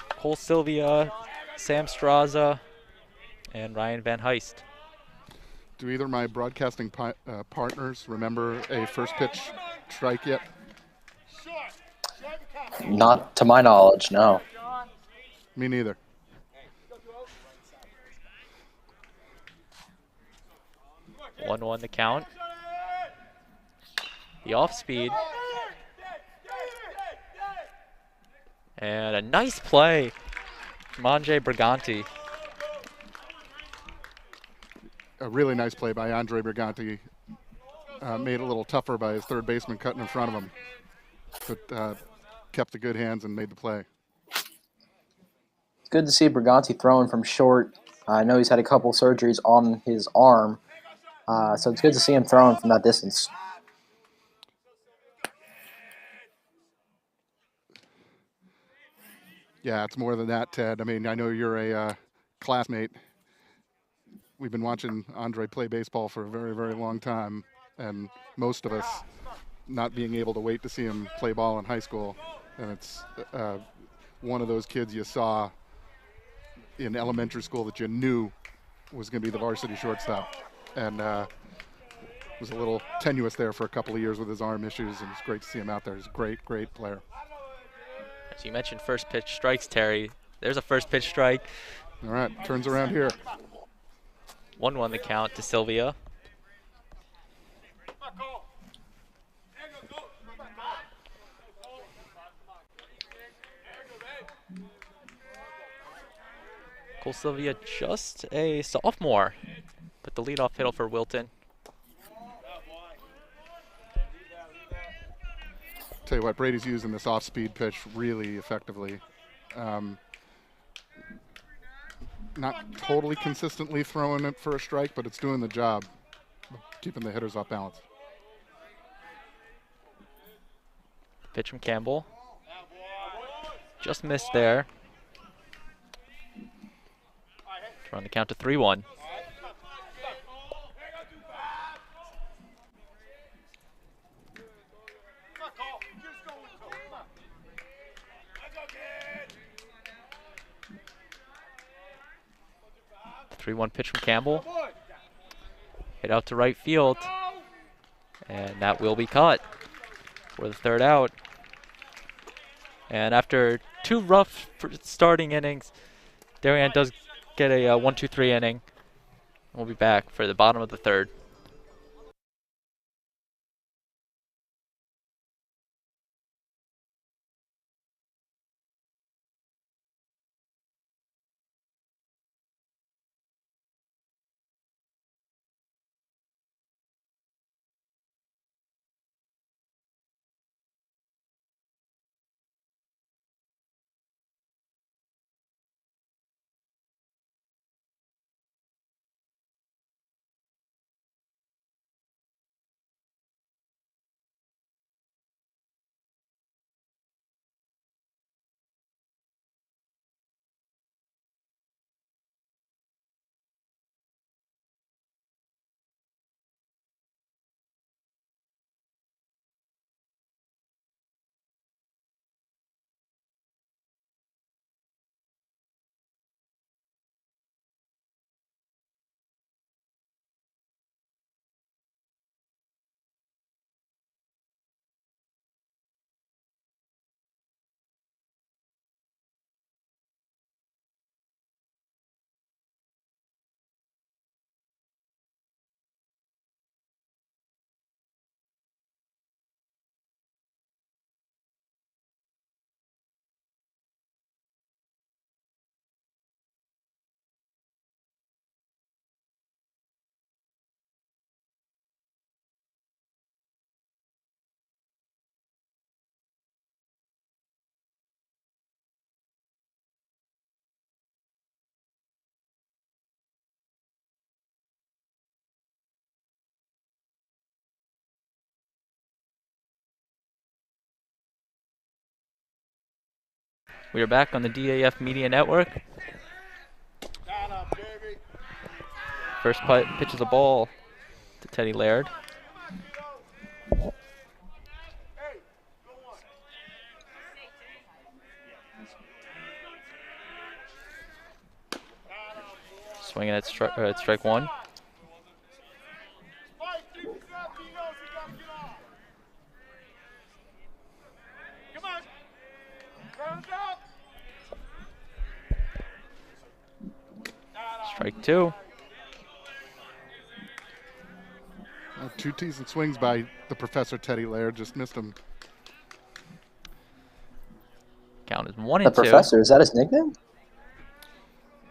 Cole Sylvia, Sam Straza, and Ryan Van Heist. Do either of my broadcasting partners remember a first pitch strike yet? Not to my knowledge, no. Me neither. One the count. The off speed. And a nice play from Andre Briganti. A really nice play by Andre Briganti. Made it a little tougher by his third baseman cutting in front of him. But kept the good hands and made the play. It's good to see Briganti throwing from short. I know he's had a couple surgeries on his arm, so it's good to see him throwing from that distance. Yeah, it's more than that, Ted. I mean, I know you're a classmate. We've been watching Andre play baseball for a very, very long time, and most of us not being able to wait to see him play ball in high school. And it's one of those kids you saw in elementary school that you knew was going to be the varsity shortstop. And was a little tenuous there for a couple of years with his arm issues, and it's great to see him out there. He's a great, great player. As you mentioned first pitch strikes, Terry. There's a first pitch strike. All right, turns around here. 1-1 the count to Sylvia. Cole Sylvia, just a sophomore, but the leadoff hitter for Wilton. Tell you what, Brady's using this off-speed pitch really effectively. Not totally consistently throwing it for a strike, but it's doing the job, keeping the hitters off balance. Pitch from Campbell. Just missed there. Run the count to 3-1. The 3-1 pitch from Campbell. Hit out to right field. And that will be caught for the third out. And after two rough starting innings, Darian does get a 1-2-3 inning. We'll be back for the bottom of the third. We are back on the DAF Media Network. First pitch is a ball to Teddy Laird. Swinging at strike one. Strike two. Two tees and swings by the Professor Teddy Laird. Just missed him. Count is 1-2. The Professor, is that his nickname?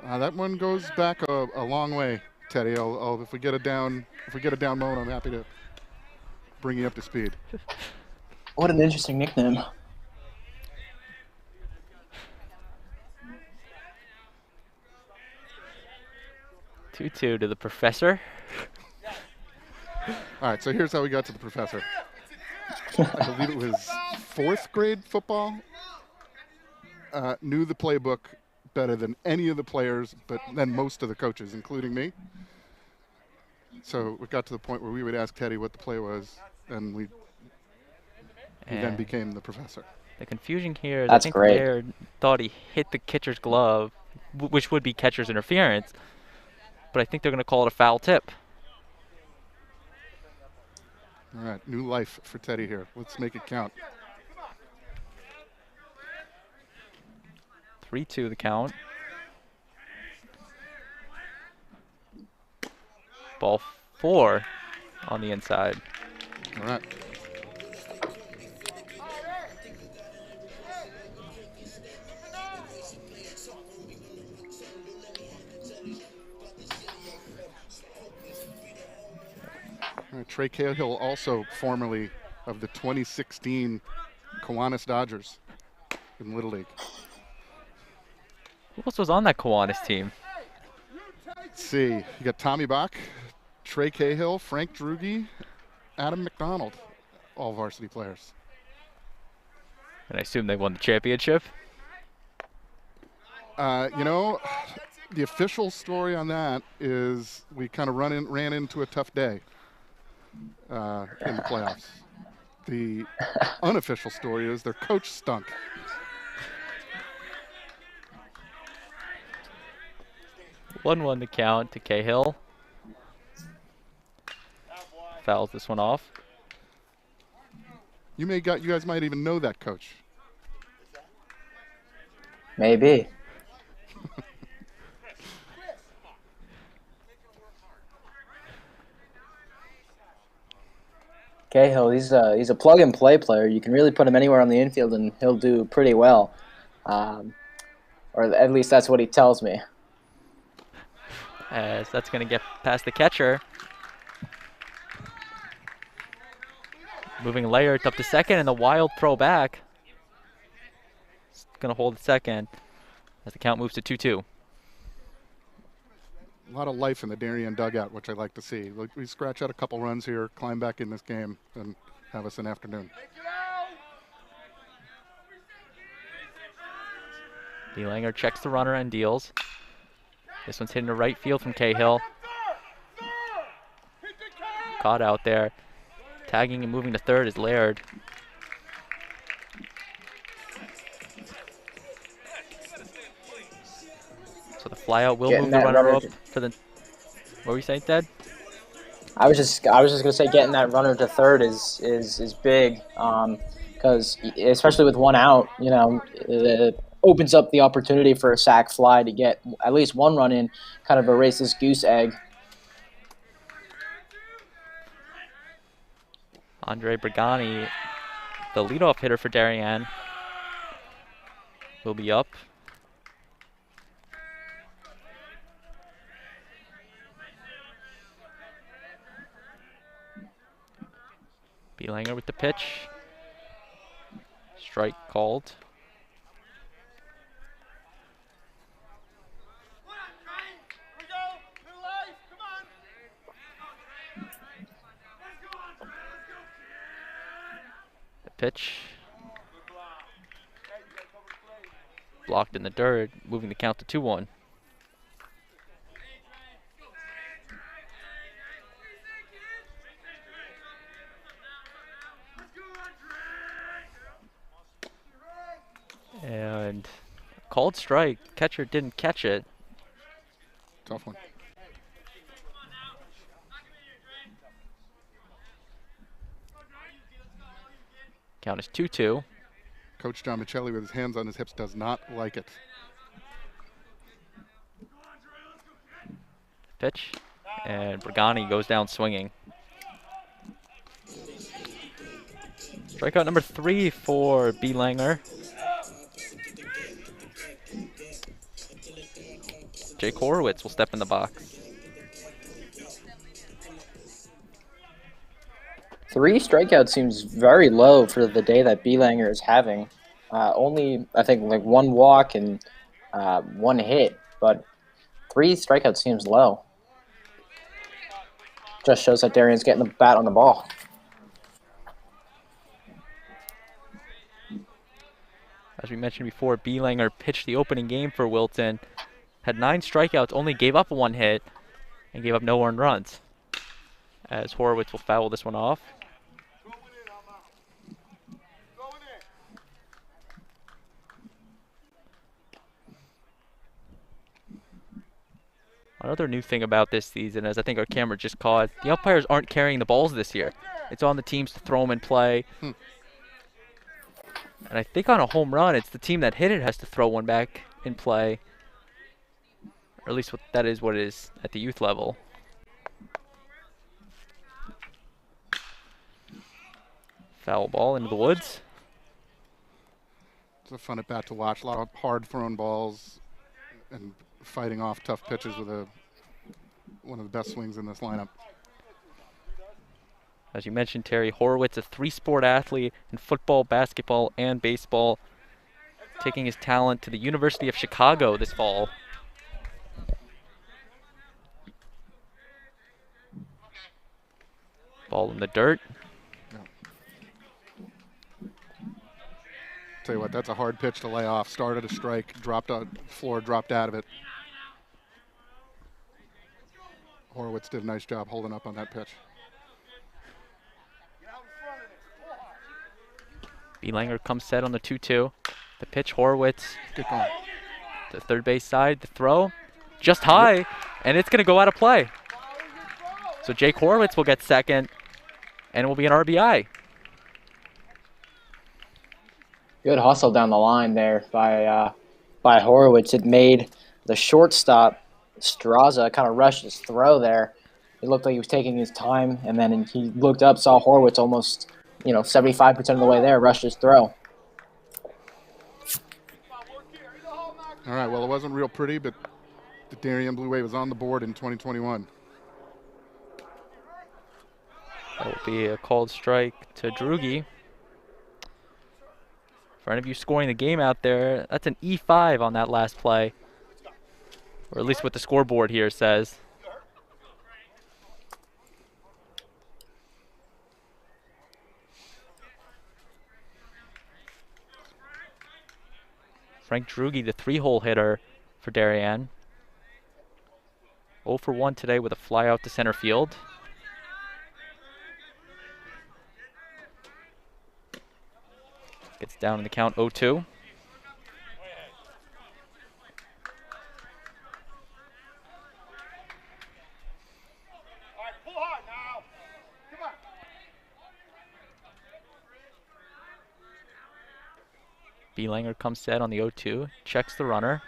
That one goes back a long way, Teddy. If we get a down moment, I'm happy to bring you up to speed. What an interesting nickname. Two to the Professor. All right, so here's how we got to the Professor. I believe it was 4th grade football. Knew the playbook better than any of the players, but then most of the coaches, including me. So we got to the point where we would ask Teddy what the play was, and he then became the Professor. The confusion here is That's I think great. Laird thought he hit the catcher's glove, which would be catcher's interference, but I think they're going to call it a foul tip. All right, new life for Teddy here. Let's make it count. 3-2 the count. Ball 4 on the inside. All right. Trey Cahill, also formerly of the 2016 Kiwanis Dodgers in Little League. Who else was on that Kiwanis team? Let's see. You got Tommy Bach, Trey Cahill, Frank Drugi, Adam McDonald, all varsity players. And I assume they won the championship? You know, the official story on that is we kind of ran into a tough day in the playoffs. The unofficial story is their coach stunk. One the count to Cahill. Fouls this one off. You guys might even know that coach. Maybe. Cahill, he's a plug-and-play player. You can really put him anywhere on the infield, and he'll do pretty well. Or at least that's what he tells me. As that's going to get past the catcher. Moving Laird up to second, and the wild throw back. It's going to hold at second as the count moves to 2-2. A lot of life in the Darien dugout, which I like to see. We scratch out a couple runs here, climb back in this game, and have us an afternoon. Langer checks the runner and deals. This one's hitting to right field from Cahill. Caught out there. Tagging and moving to third is Laird. So the flyout will move the runner up to the. What were you saying, Ted? I was just gonna say getting that runner to third is big, because especially with one out, you know, it opens up the opportunity for a sac fly to get at least one run in, kind of erase this goose egg. Andre Brigani, the leadoff hitter for Darien, will be up. Langer with the pitch. Strike called. The pitch. blocked in the dirt, moving the count to 2-1. And called strike. Catcher didn't catch it. Tough one. Count is 2-2. Coach John Michelli with his hands on his hips does not like it. Pitch. And Bragani goes down swinging. Strikeout number 3 for B. Langer. Jake Horowitz will step in the box. 3 strikeouts seems very low for the day that Belanger is having. Only, I think, like 1 walk and 1 hit, but 3 strikeouts seems low. Just shows that Darian's getting the bat on the ball. As we mentioned before, Belanger pitched the opening game for Wilton. Had 9 strikeouts, only gave up 1 hit, and gave up no earned runs. As Horowitz will foul this one off. Another new thing about this season, as I think our camera just caught, the umpires aren't carrying the balls this year. It's on the teams to throw them in play. And I think on a home run, it's the team that hit it has to throw one back in play. Or at least that is what it is at the youth level. Foul ball into the woods. It's a fun at bat to watch. A lot of hard thrown balls and fighting off tough pitches with one of the best swings in this lineup. As you mentioned, Terry, Horowitz, a 3-sport athlete in football, basketball, and baseball, taking his talent to the University of Chicago this fall. Ball in the dirt. Tell you what, that's a hard pitch to lay off. Started a strike, dropped on the floor, dropped out of it. Horowitz did a nice job holding up on that pitch. Belanger comes set on the 2-2. The pitch, Horowitz. Good call. The third base side, the throw. Just high, and it's going to go out of play. So Jake Horowitz will get second, and it will be an RBI. Good hustle down the line there by Horowitz. It made the shortstop, Straza, kind of rush his throw there. It looked like he was taking his time, and then he looked up, saw Horowitz almost, 75% of the way there, rushed his throw. All right, well, it wasn't real pretty, but the Darien Blue Wave was on the board in 2021. That will be a called strike to Drugi. For any of you scoring the game out there, that's an E5 on that last play. Or at least what the scoreboard here says. Frank Drugi, the 3-hole hitter for Darien. 0 for 1 today with a fly out to center field. Gets down in the count 0-2. Belanger comes set on the 0-2, checks the runner.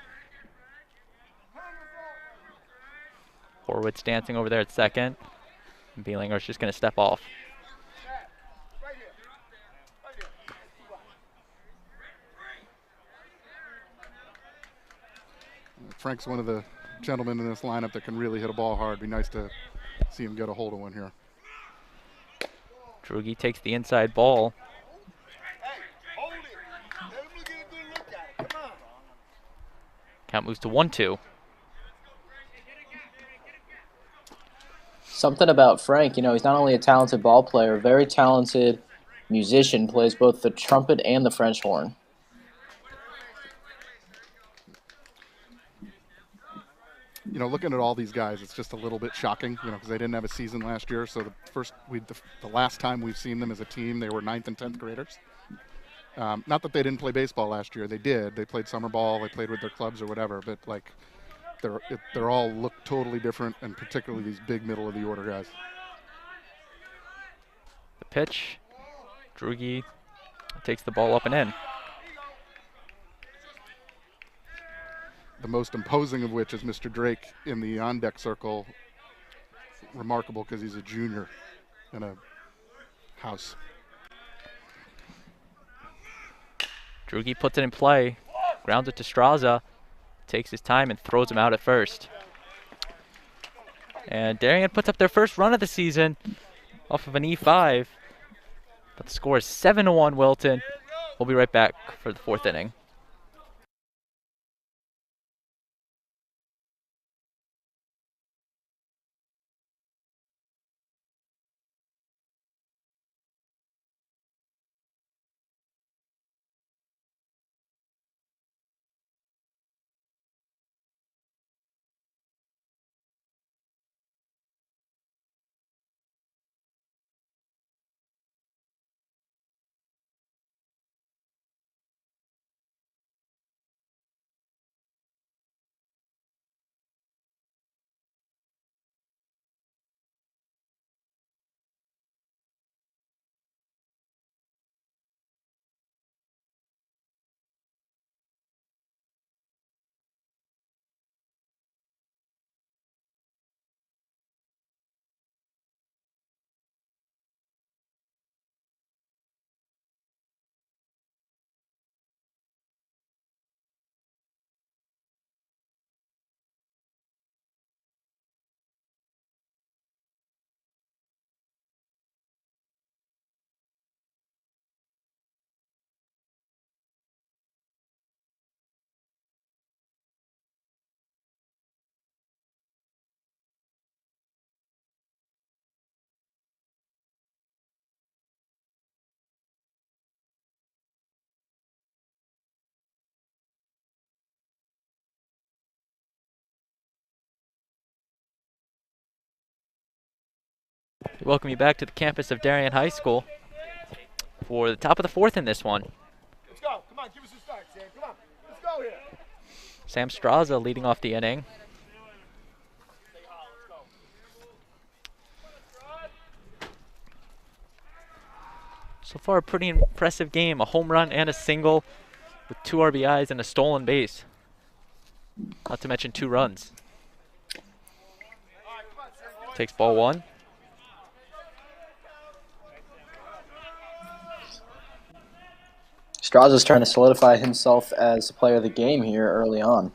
Horowitz dancing over there at second. And Belanger's just going to step off. Frank's one of the gentlemen in this lineup that can really hit a ball hard. Be nice to see him get a hold of one here. Drugi takes the inside ball. Count moves to 1-2. Something about Frank, he's not only a talented ball player, very talented musician, plays both the trumpet and the French horn. you know, looking at all these guys, it's just a little bit shocking, you know, because they didn't have a season last year. So the last time we've seen them as a team, they were 9th and 10th graders. Not that they didn't play baseball last year. They did. They played summer ball. They played with their clubs or whatever. But, like, they're all look totally different, and particularly these big middle of the order guys. The pitch. Drugi takes the ball up and in. The most imposing of which is Mr. Drake in the on-deck circle. Remarkable because he's a junior in a house. Drugi puts it in play, grounds it to Straza, takes his time and throws him out at first. And Darien puts up their first run of the season off of an E5. But the score is 7-1 Wilton. We'll be right back for the 4th inning. We welcome you back to the campus of Darien High School for the top of the 4th in this one. Let's go. Come on, give us a start, Sam. Come on. Let's go here. Sam Straza leading off the inning. So far, a pretty impressive game. A home run and a single with 2 RBIs and a stolen base. Not to mention 2 runs. Takes ball 1. Straza's trying to solidify himself as the player of the game here early on.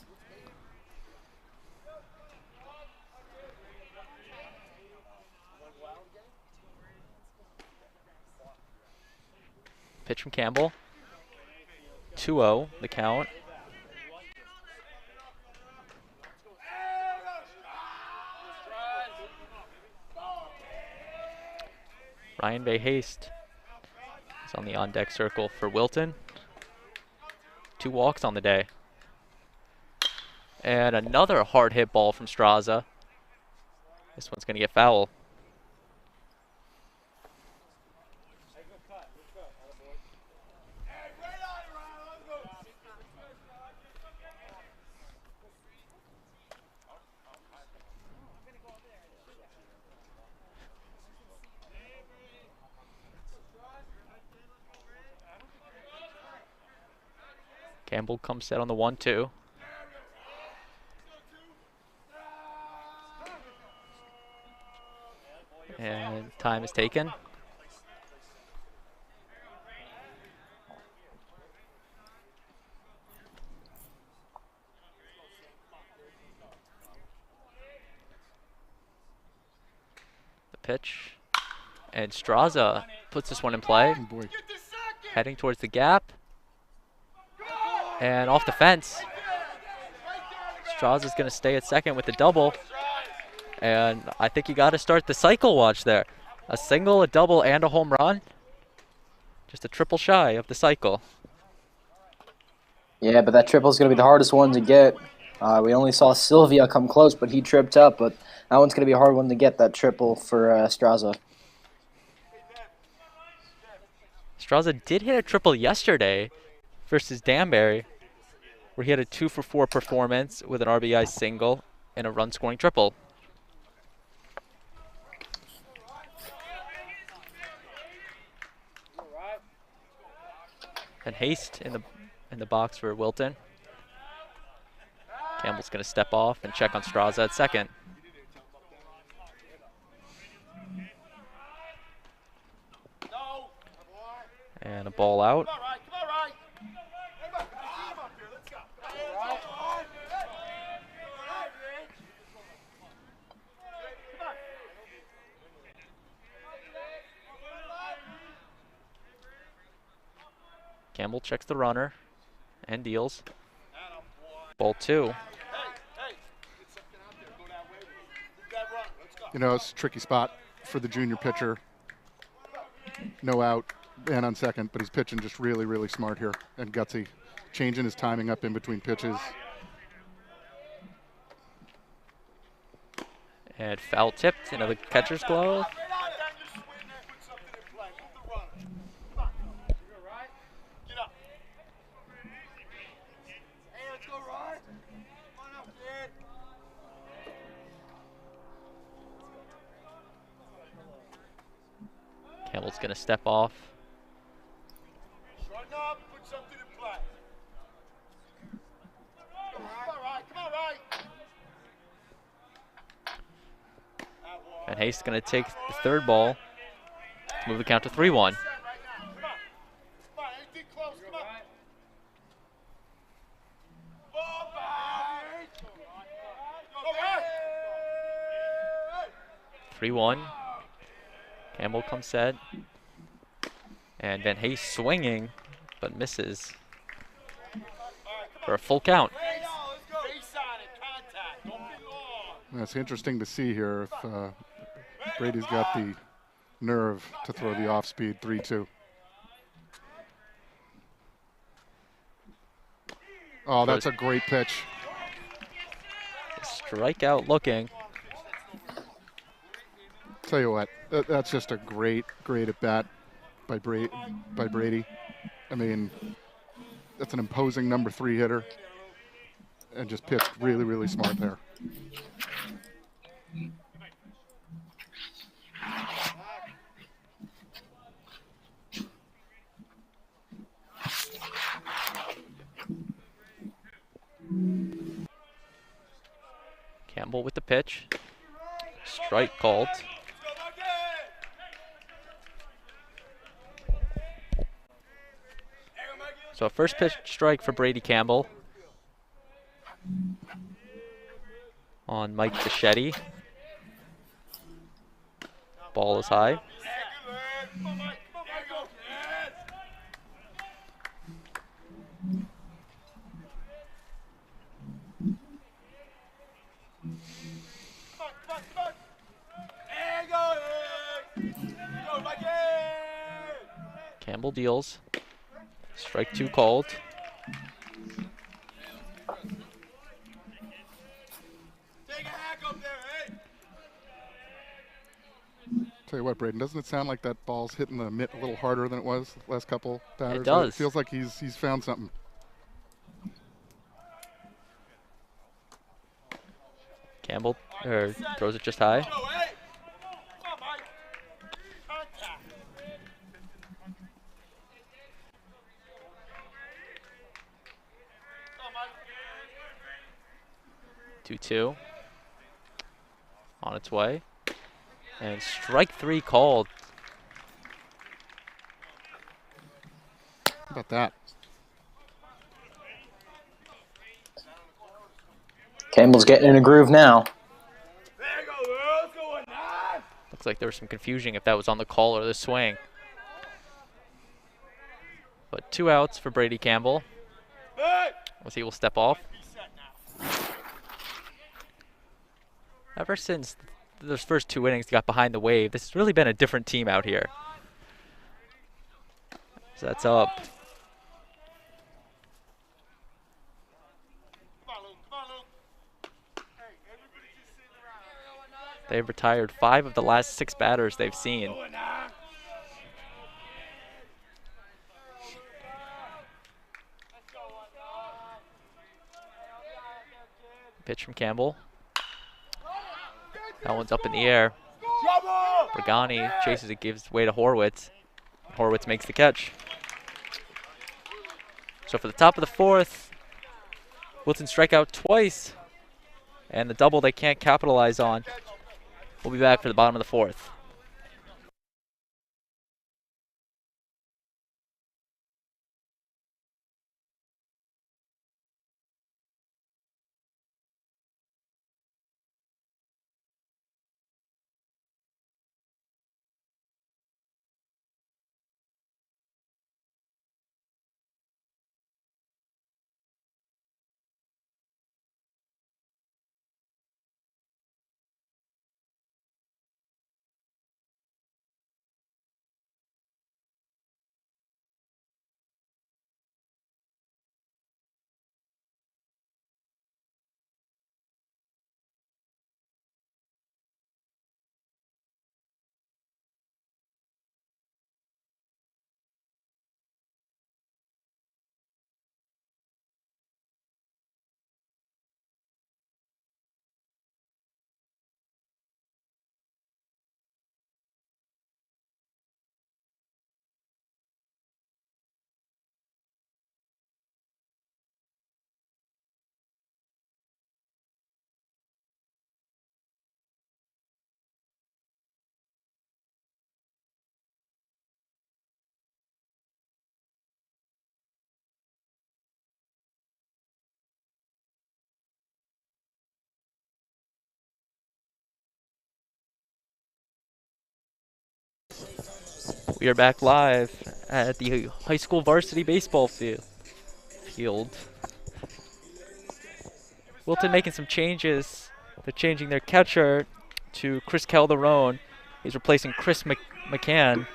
Pitch from Campbell. 2-0 the count. Ryan Bayhaste is on the on-deck circle for Wilton. 2 walks on the day. And another hard hit ball from Straza. This one's going to get foul. Campbell comes set on the 1-2. And time is taken. The pitch. And Straza puts this one in play. Oh boy. Heading towards the gap. And off the fence. Straza's going to stay at second with the double. And I think you got to start the cycle watch there. A single, a double, and a home run. Just a triple shy of the cycle. Yeah, but that triple is going to be the hardest one to get We only saw Sylvia come close, but he tripped up. But that one's going to be a hard one to get, that triple for Straza. Straza did hit a triple yesterday versus Danbury, where he had a 2-for-4 performance with an RBI single and a run-scoring triple. And Haste in the box for Wilton. Campbell's going to step off and check on Straza at second. And a ball out. Campbell checks the runner and deals. Ball 2. You know, it's a tricky spot for the junior pitcher. No out, man on second, but he's pitching just really, really smart here and gutsy. Changing his timing up in between pitches. And foul tipped into the catcher's glove. Campbell's going to step off. And Hayes is going to take the third ball to move the count to 3-1. Campbell comes set. And Van Hayes swinging, but misses for a full count. It's interesting to see here if Brady's got the nerve to throw the off-speed 3-2. Oh, that's a great pitch. Strikeout looking. Tell you what, that's just a great at-bat by Brady. I mean, that's an imposing number 3 hitter and just pitched really, really smart there. Campbell with the pitch. Strike called. So a first pitch strike for Brady Campbell on Mike Bichetti. Ball is high. Campbell deals. Strike 2 called. Tell you what, Braden, doesn't it sound like that ball's hitting the mitt a little harder than it was the last couple batters? It does. It feels like he's found something. Campbell throws it just high. Two on its way, and strike 3 called. How about that? Campbell's getting in a groove now. Looks like there was some confusion if that was on the call or the swing. But 2 outs for Brady Campbell, as he will step off. Ever since those first 2 innings got behind the wave, this has really been a different team out here. So that's up. They've retired 5 of the last 6 batters they've seen. Pitch from Campbell. That one's up in the air. Bragani chases it, gives way to Horwitz. Horwitz makes the catch. So for the top of the 4th, Wilton strike out twice, and the double they can't capitalize on. We'll be back for the bottom of the 4th. We are back live at the high school varsity baseball field. Wilton making some changes. They're changing their catcher to Chris Calderon. He's replacing Chris McCann,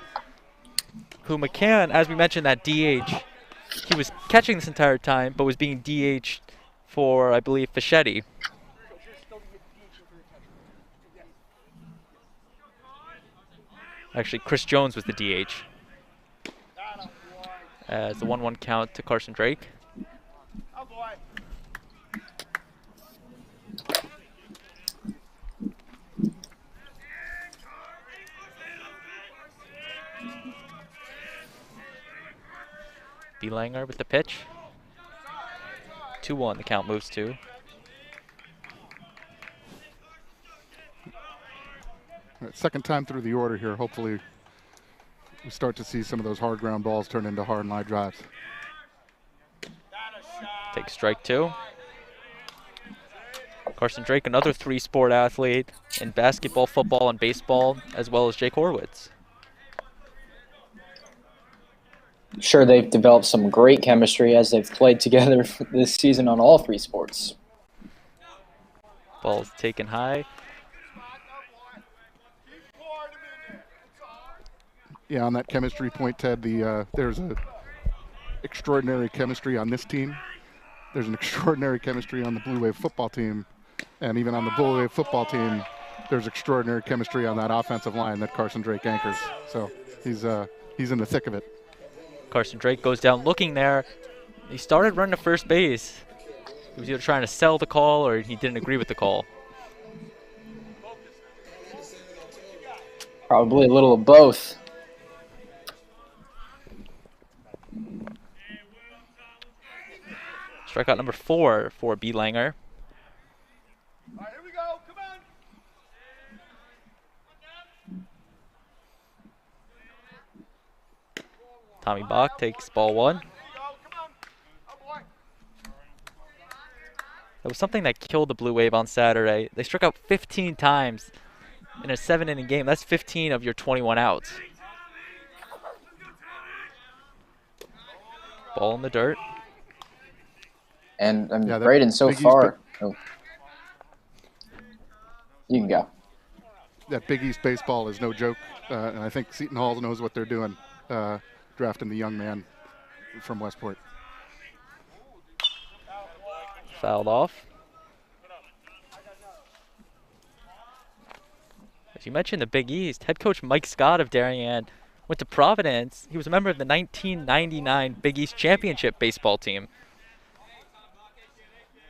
who McCann, as we mentioned, that DH, he was catching this entire time, but was being DH'd for, I believe, Fischetti. Actually, Chris Jones was the DH. As the 1-1 count to Carson Drake. B. Langer with the pitch. 2-1, the count moves to. Second time through the order here. Hopefully we start to see some of those hard ground balls turn into hard line drives. Take strike 2. Carson Drake, another 3-sport athlete in basketball, football, and baseball, as well as Jake Horwitz. Sure, they've developed some great chemistry as they've played together this season on all 3 sports. Ball's taken high. Yeah, on that chemistry point, Ted, there's a extraordinary chemistry on this team. There's an extraordinary chemistry on the Blue Wave football team. And even on the Blue Wave football team, there's extraordinary chemistry on that offensive line that Carson Drake anchors. So he's in the thick of it. Carson Drake goes down looking there. He started running to first base. He was either trying to sell the call or he didn't agree with the call. Probably a little of both. Strikeout number 4 for B. Langer. All right, here we go. Come on. Tommy Bach takes ball 1. That was something that killed the Blue Wave on Saturday. They struck out 15 times in a 7-inning game. That's 15 of your 21 outs. Ball in the dirt. And Yeah, Braden, so Big East far. Oh. You can go. That Big East baseball is no joke, and I think Seton Hall knows what they're doing, drafting the young man from Westport. Fouled off. As you mentioned the Big East, head coach Mike Scott of Darien went to Providence. He was a member of the 1999 Big East Championship baseball team.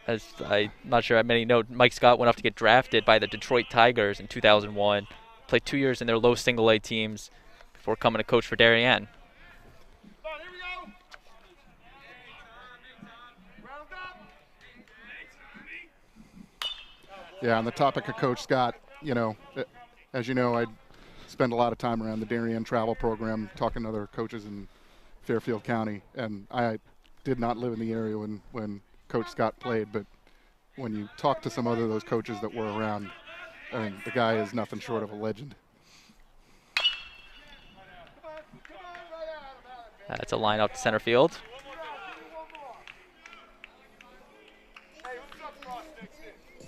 As I'm not sure how many know, Mike Scott went off to get drafted by the Detroit Tigers in 2001. Played 2 years in their low single-A teams before coming to coach for Darien. Yeah, on the topic of Coach Scott, as you know, I spend a lot of time around the Darien travel program talking to other coaches in Fairfield County, and I did not live in the area when Coach Scott played, but when you talk to some other of those coaches that were around, I mean, the guy is nothing short of a legend. That's a line out to center field.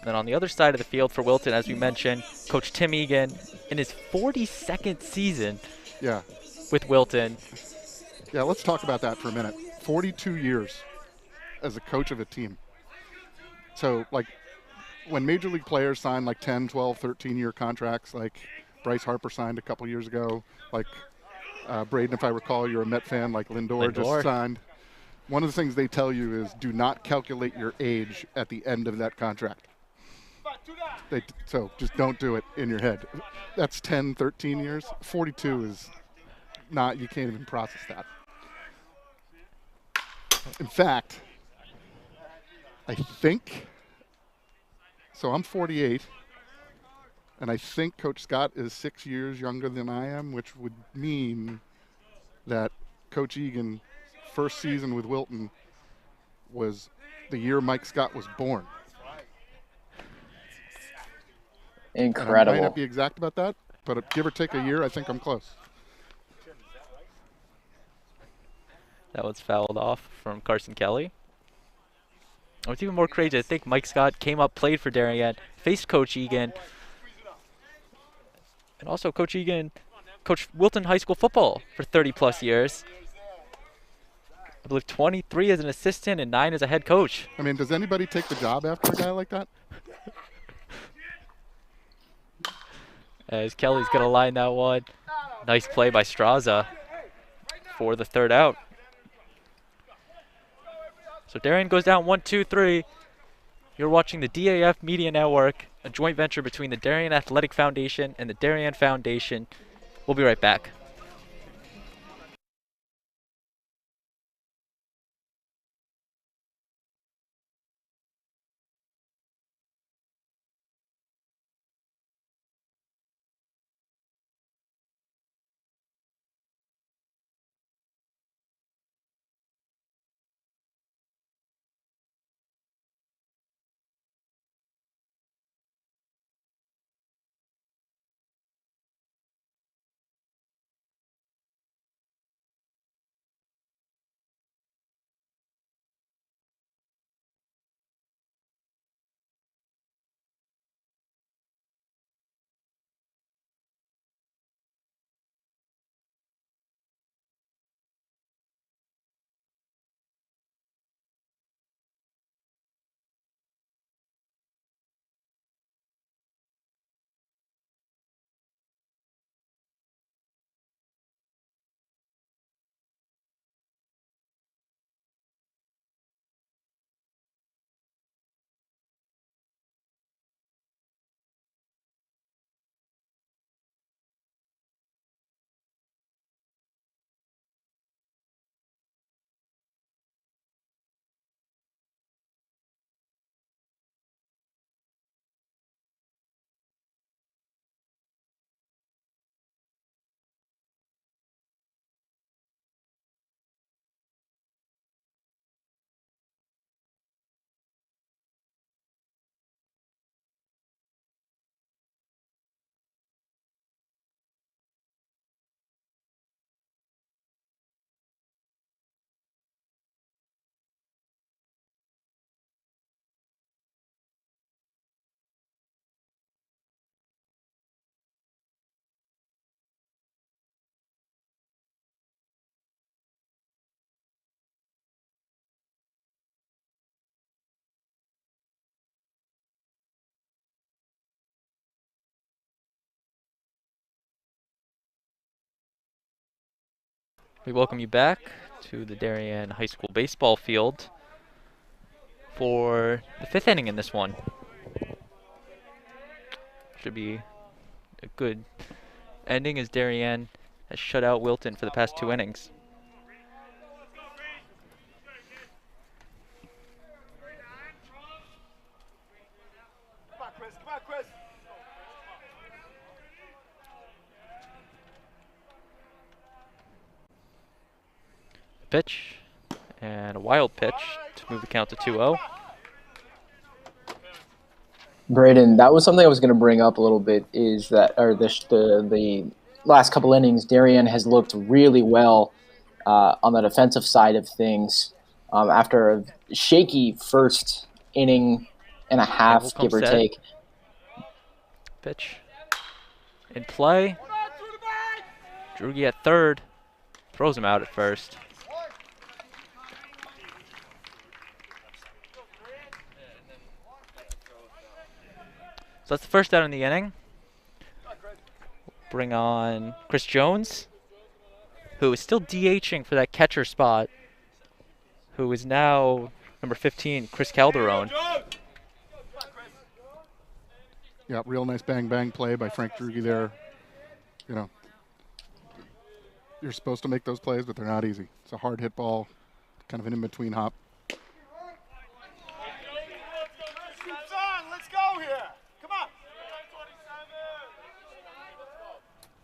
Then on the other side of the field for Wilton, as we mentioned, Coach Tim Egan in his 42nd season with Wilton. Yeah, let's talk about that for a minute. 42 years as a coach of a team. So, like, when Major League players sign like 10, 12, 13-year contracts, like Bryce Harper signed a couple years ago, like Braden, if I recall, you're a Met fan, like Lindor just signed. One of the things they tell you is do not calculate your age at the end of that contract. So just don't do it in your head. That's 10, 13 years. 42 is not, you can't even process that. In fact, I think, so I'm 48, and I think Coach Scott is 6 years younger than I am, which would mean that Coach Egan's first season with Wilton was the year Mike Scott was born. Incredible. And I might not be exact about that, but give or take a year, I think I'm close. That was fouled off from Carson Kelly. What's even more crazy, I think Mike Scott came up, played for Darien, faced Coach Egan. And also Coach Egan coached Wilton High School football for 30-plus years. I believe 23 as an assistant and 9 as a head coach. I mean, does anybody take the job after a guy like that? As Kelly's going to line that one. Nice play by Straza for the third out. So Darien goes down 1-2-3. You're watching the DAF Media Network, a joint venture between the Darien Athletic Foundation and the Darien Foundation. We'll be right back. We welcome you back to the Darien High School baseball field for the 5th inning in this one. Should be a good ending as Darien has shut out Wilton for the past 2 innings. Come on, Chris. Come on, Chris. Pitch and a wild pitch to move the count to 2-0. Braden, that was something I was going to bring up a little bit. Is that the last couple innings, Darian has looked really well on the defensive side of things. After a shaky first inning and a half, give or take. Pitch in play. Drugi at third. Throws him out at first. So that's the first out in the inning. Bring on Chris Jones, who is still DHing for that catcher spot, who is now number 15, Chris Calderon. Yeah, real nice bang play by Frank Drugi there. You know, you're supposed to make those plays, but they're not easy. It's a hard hit ball, kind of an in-between hop. Let's go here. Come on.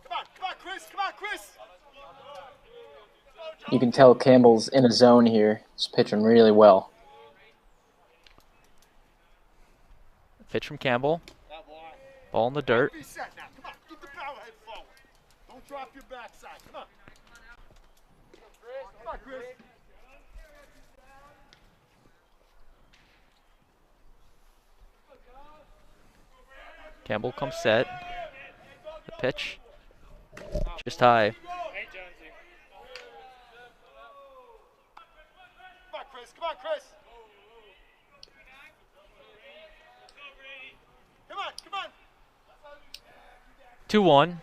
Come on, Chris. Come on, Chris. You can tell Campbell's in a zone here. He's pitching really well. Pitch from Campbell. Ball in the dirt. Be set now. Come on. Get the barrel head forward. Don't drop your backside. Come on. Come on, Chris. Campbell comes set. The pitch. Just high. Come on, Chris. Come on, Chris. Come on, come on. 2-1.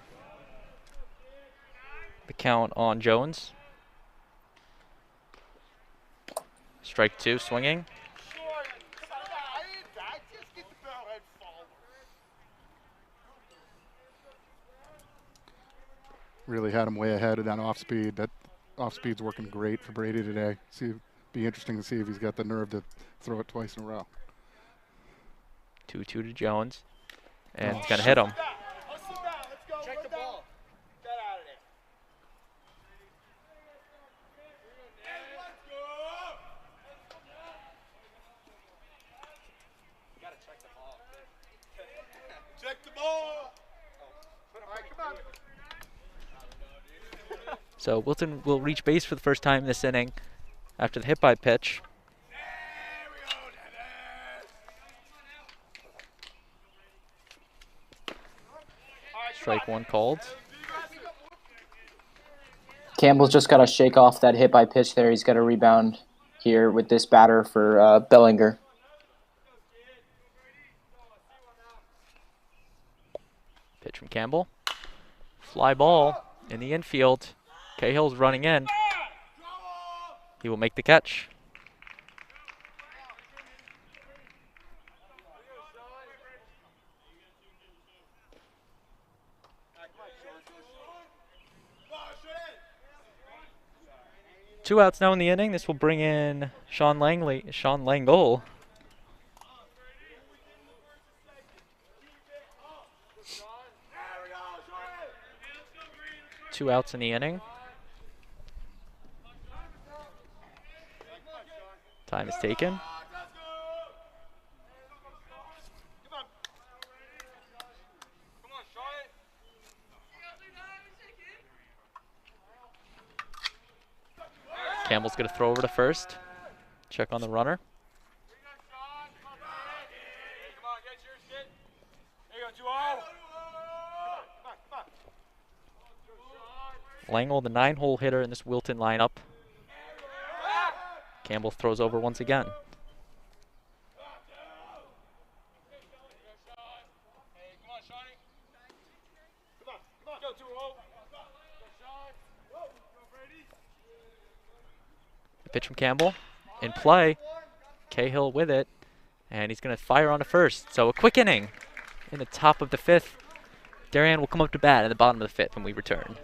The count on Jones. Strike 2, swinging. Just get the barrel head forward. Really had him way ahead of that off speed. That off speed's working great for Brady today. Be interesting to see if he's got the nerve to throw it twice in a row. 2-2 to Jones. And it's going to hit him. Hustle down. Let's go. Check the ball. Get out of there. Let's go. You gotta check the ball. Check the ball. All right, come on. So Wilton will reach base for the first time this inning after the hit by pitch. Strike 1 called. Campbell's just got to shake off that hit by pitch there. He's got to rebound here with this batter for Bellinger. Pitch from Campbell. Fly ball in the infield. Cahill's running in. He will make the catch. Two outs now in the inning. This will bring in Sean Langle. Two outs in the inning. Time is taken. Campbell's going to throw over to first. Check on the runner. Langle, the 9-hole hitter in this Wilton lineup. Campbell throws over once again. Pitch from Campbell. In play. Cahill with it. And he's going to fire on to first. So a quick inning in the top of the 5th. Darian will come up to bat at the bottom of the 5th when we return.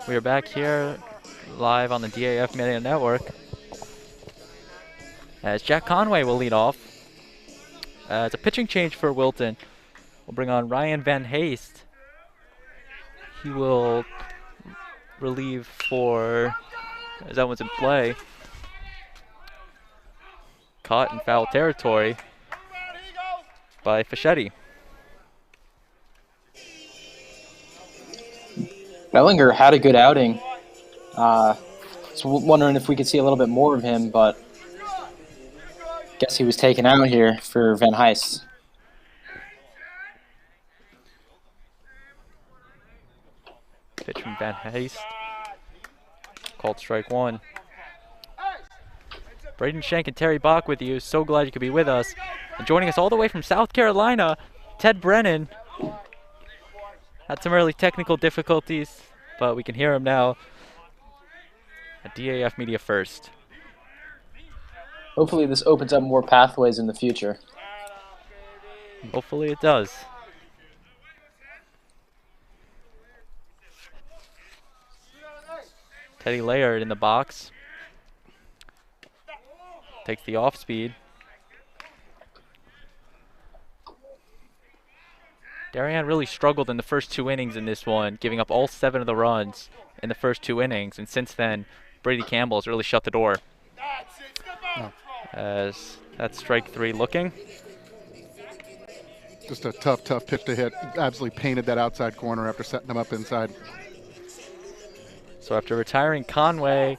We are back here live on the DAF Media Network as Jack Conway will lead off. It's a pitching change for Wilton. We'll bring on Ryan Van Haste. He will relieve for, as that one's in play, caught in foul territory by Fischetti. Bellinger had a good outing. Was wondering if we could see a little bit more of him, but guess he was taken out here for Van Heist. Pitch from Van Heist. Called strike one. Braden Shank and Terry Bach with you. So glad you could be with us. And joining us all the way from South Carolina, Ted Brennan. Had some early technical difficulties, but we can hear him now at DAF Media First. Hopefully this opens up more pathways in the future. Hopefully it does. Teddy Laird in the box. Takes the off speed. Darian really struggled in the first 2 innings in this one, giving up all 7 of the runs in the first 2 innings. And since then, Brady Campbell has really shut the door. As that's strike 3 looking. Just a tough pitch to hit. Absolutely painted that outside corner after setting them up inside. So after retiring Conway,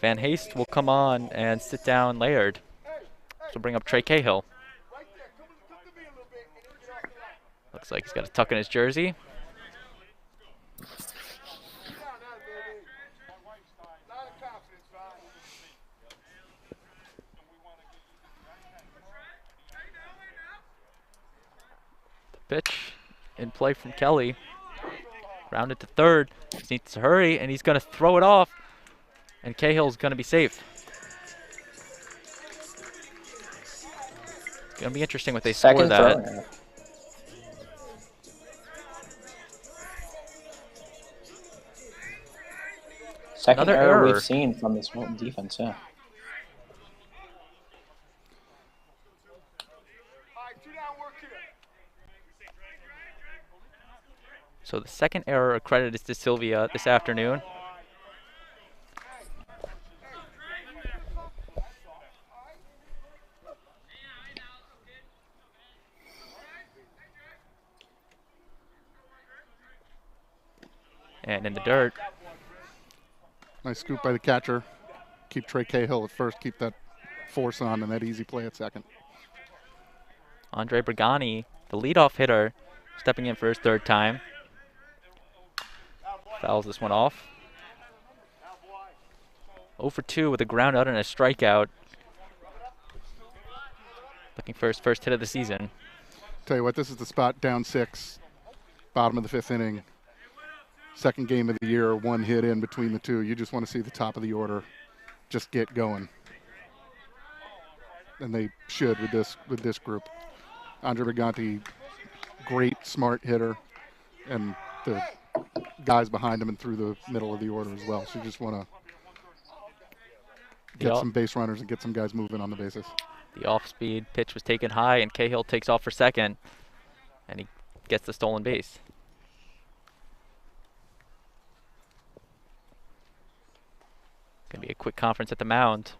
Van Haste will come on and sit down Laird. So bring up Trey Cahill. Looks like he's got a tuck in his jersey. The pitch in play from Kelly. Rounded to third. He needs to hurry, and he's going to throw it off. And Cahill's going to be safe. It's going to be interesting what they score that. Second Another error we've seen from this Wilton defense, yeah. 2 down, work here. So the second error accredited to Sylvia this afternoon. And in the dirt. Nice scoop by the catcher. Keep Trey Cahill at first. Keep that force on and that easy play at second. Andre Brigani, the leadoff hitter, stepping in for his third time. Fouls this one off. 0 for 2 with a ground out and a strikeout. Looking for his first hit of the season. Tell you what, this is the spot, down 6, bottom of the 5th inning. Second game of the year, 1 hit in between the two. You just want to see the top of the order just get going. And they should with this group. Andre Briganti, great, smart hitter, and the guys behind him and through the middle of the order as well. So you just want to get some base runners and get some guys moving on the bases. The off-speed pitch was taken high, and Cahill takes off for second, and he gets the stolen base. Going to be a quick conference at the mound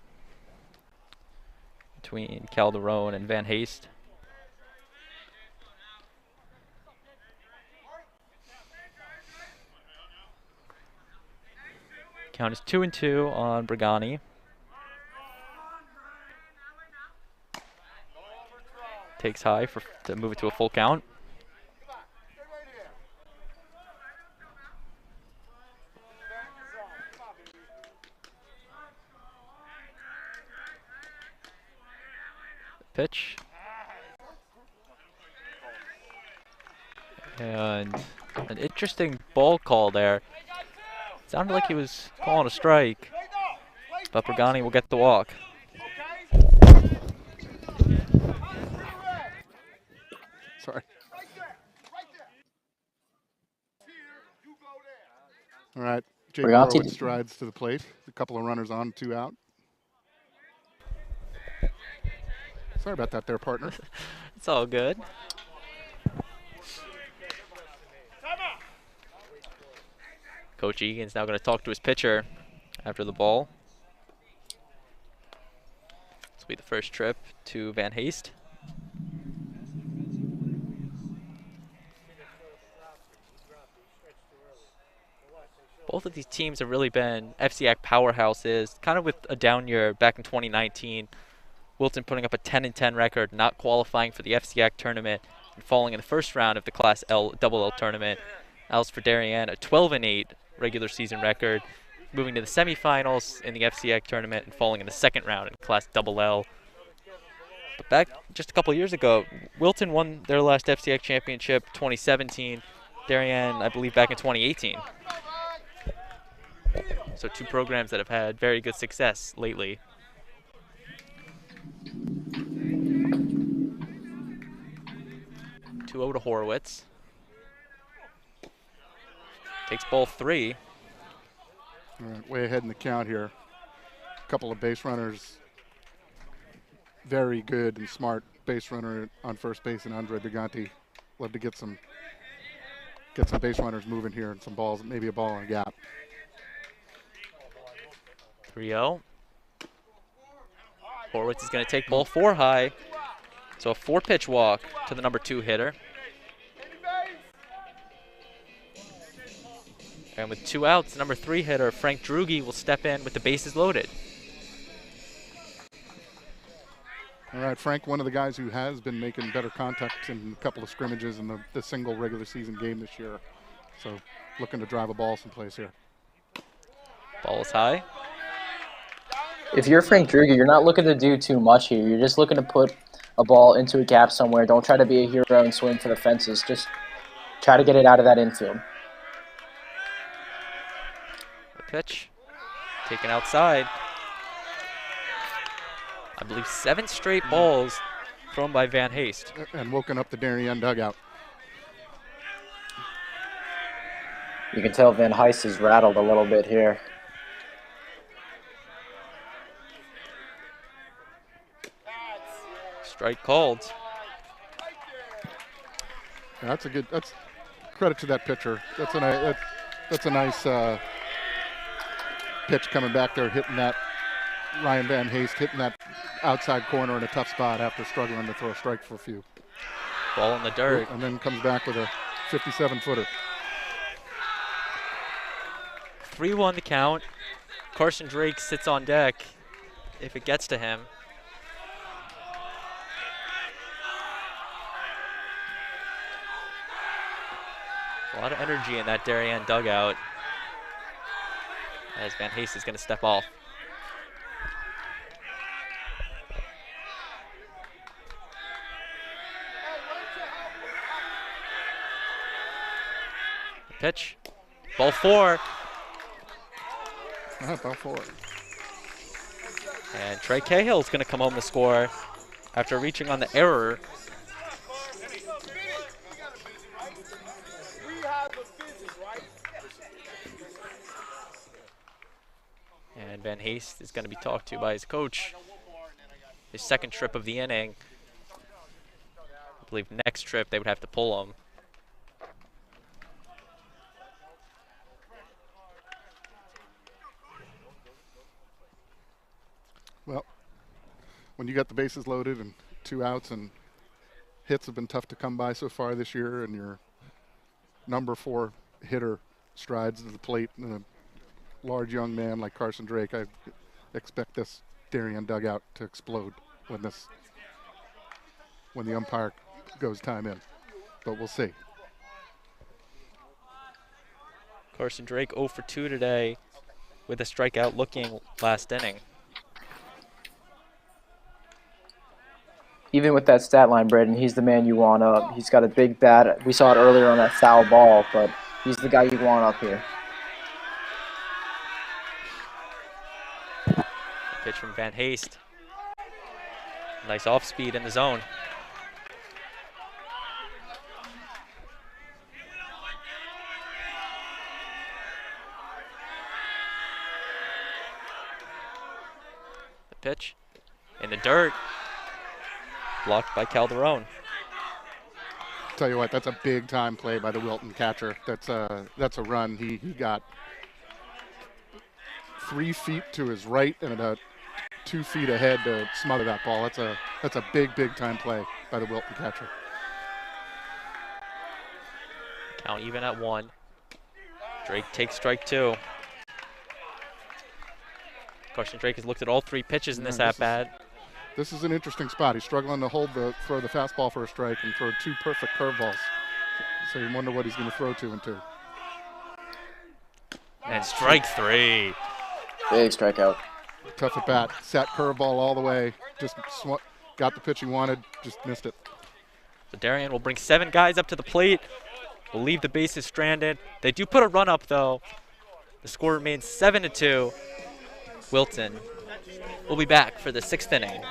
between Calderon and Van Haste. Count is 2-2 on Brigani. Takes high to move it to a full count. Pitch. And an interesting ball call there. Sounded like he was calling a strike, but Brigani will get the walk. Sorry. All right, Jake Horowitz strides to the plate. A couple of runners on, 2 out. Sorry about that there, partner. It's all good. Coach Egan's now going to talk to his pitcher after the ball. This will be the first trip to Van Haste. Both of these teams have really been FCIAC powerhouses, kind of with a down year back in 2019. Wilton putting up a 10-10 record, not qualifying for the FCIAC tournament and falling in the first round of the Class L Double L tournament. As for Darien, a 12-8 regular season record, moving to the semifinals in the FCIAC tournament and falling in the second round in Class Double L. But back just a couple years ago, Wilton won their last FCIAC championship 2017. Darien, I believe, back in 2018. So 2 programs that have had very good success lately. Two to Horowitz. Takes ball 3. All right, way ahead in the count here. A couple of base runners. Very good and smart base runner on first base and Andre Briganti. Love to get some base runners moving here and some balls, maybe a ball in a gap. 3-0. Horowitz is going to take ball 4 high. So a 4-pitch walk to the number 2 hitter. And with 2 outs, number 3 hitter Frank Drugi will step in with the bases loaded. All right, Frank, one of the guys who has been making better contact in a couple of scrimmages in the single regular season game this year. So looking to drive a ball someplace here. Ball is high. If you're Frank Drugi, you're not looking to do too much here. You're just looking to put a ball into a gap somewhere. Don't try to be a hero and swing for the fences. Just try to get it out of that infield. The pitch taken outside. I believe 7 straight balls thrown by Van Haste. And woken up the Darien dugout. You can tell Van Haste is rattled a little bit here. Strike called. That's a good. That's credit to that pitcher. That's a nice pitch coming back there, hitting that Ryan Van Haste, hitting that outside corner in a tough spot after struggling to throw a strike for a few. Ball in the dirt. And then comes back with a 57-footer. 3-1 the count. Carson Drake sits on deck if it gets to him. A lot of energy in that Darien dugout as Van Haste is going to step off. Pitch. Ball 4. Ball 4. And Trey Cahill is going to come home to score after reaching on the error. And Van Haste is going to be talked to by his coach. His second trip of the inning. I believe next trip they would have to pull him. Well, when you got the bases loaded and 2 outs and hits have been tough to come by so far this year, and your number 4 hitter strides to the plate and a large young man like Carson Drake, I expect this Darien dugout to explode when the umpire goes time in. But we'll see. Carson Drake 0 for 2 today with a strikeout looking last inning. Even with that stat line, Braden, he's the man you want up. He's got a big bat. We saw it earlier on that foul ball, but he's the guy you want up here. Pitch from Van Haste. Nice off speed in the zone. The pitch in the dirt. Blocked by Calderon. Tell you what, that's a big time play by the Wilton catcher. That's a run. He got 3 feet to his right and about 2 feet ahead to smother that ball. That's a big time play by the Wilton catcher. Count even at 1. Drake takes strike 2. Carson Drake has looked at all 3 pitches in this at-bat. This is an interesting spot. He's struggling to throw the fastball for a strike and throw 2 perfect curveballs. So you wonder what he's going to throw 2 and 2. And strike 3. Big strikeout. Tough at bat. Sat curveball all the way. Just got the pitch he wanted. Just missed it. So Darian will bring 7 guys up to the plate. Will leave the bases stranded. They do put a run up though. The score remains 7-2. Wilton will be back for the 6th inning.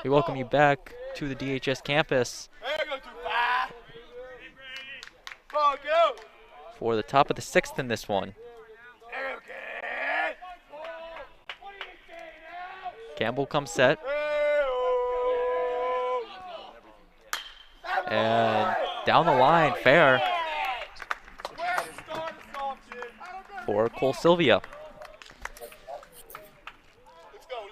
We welcome you back to the DHS campus for the top of the 6th in this one. Campbell comes set. And down the line, fair for Cole Sylvia. Let's go.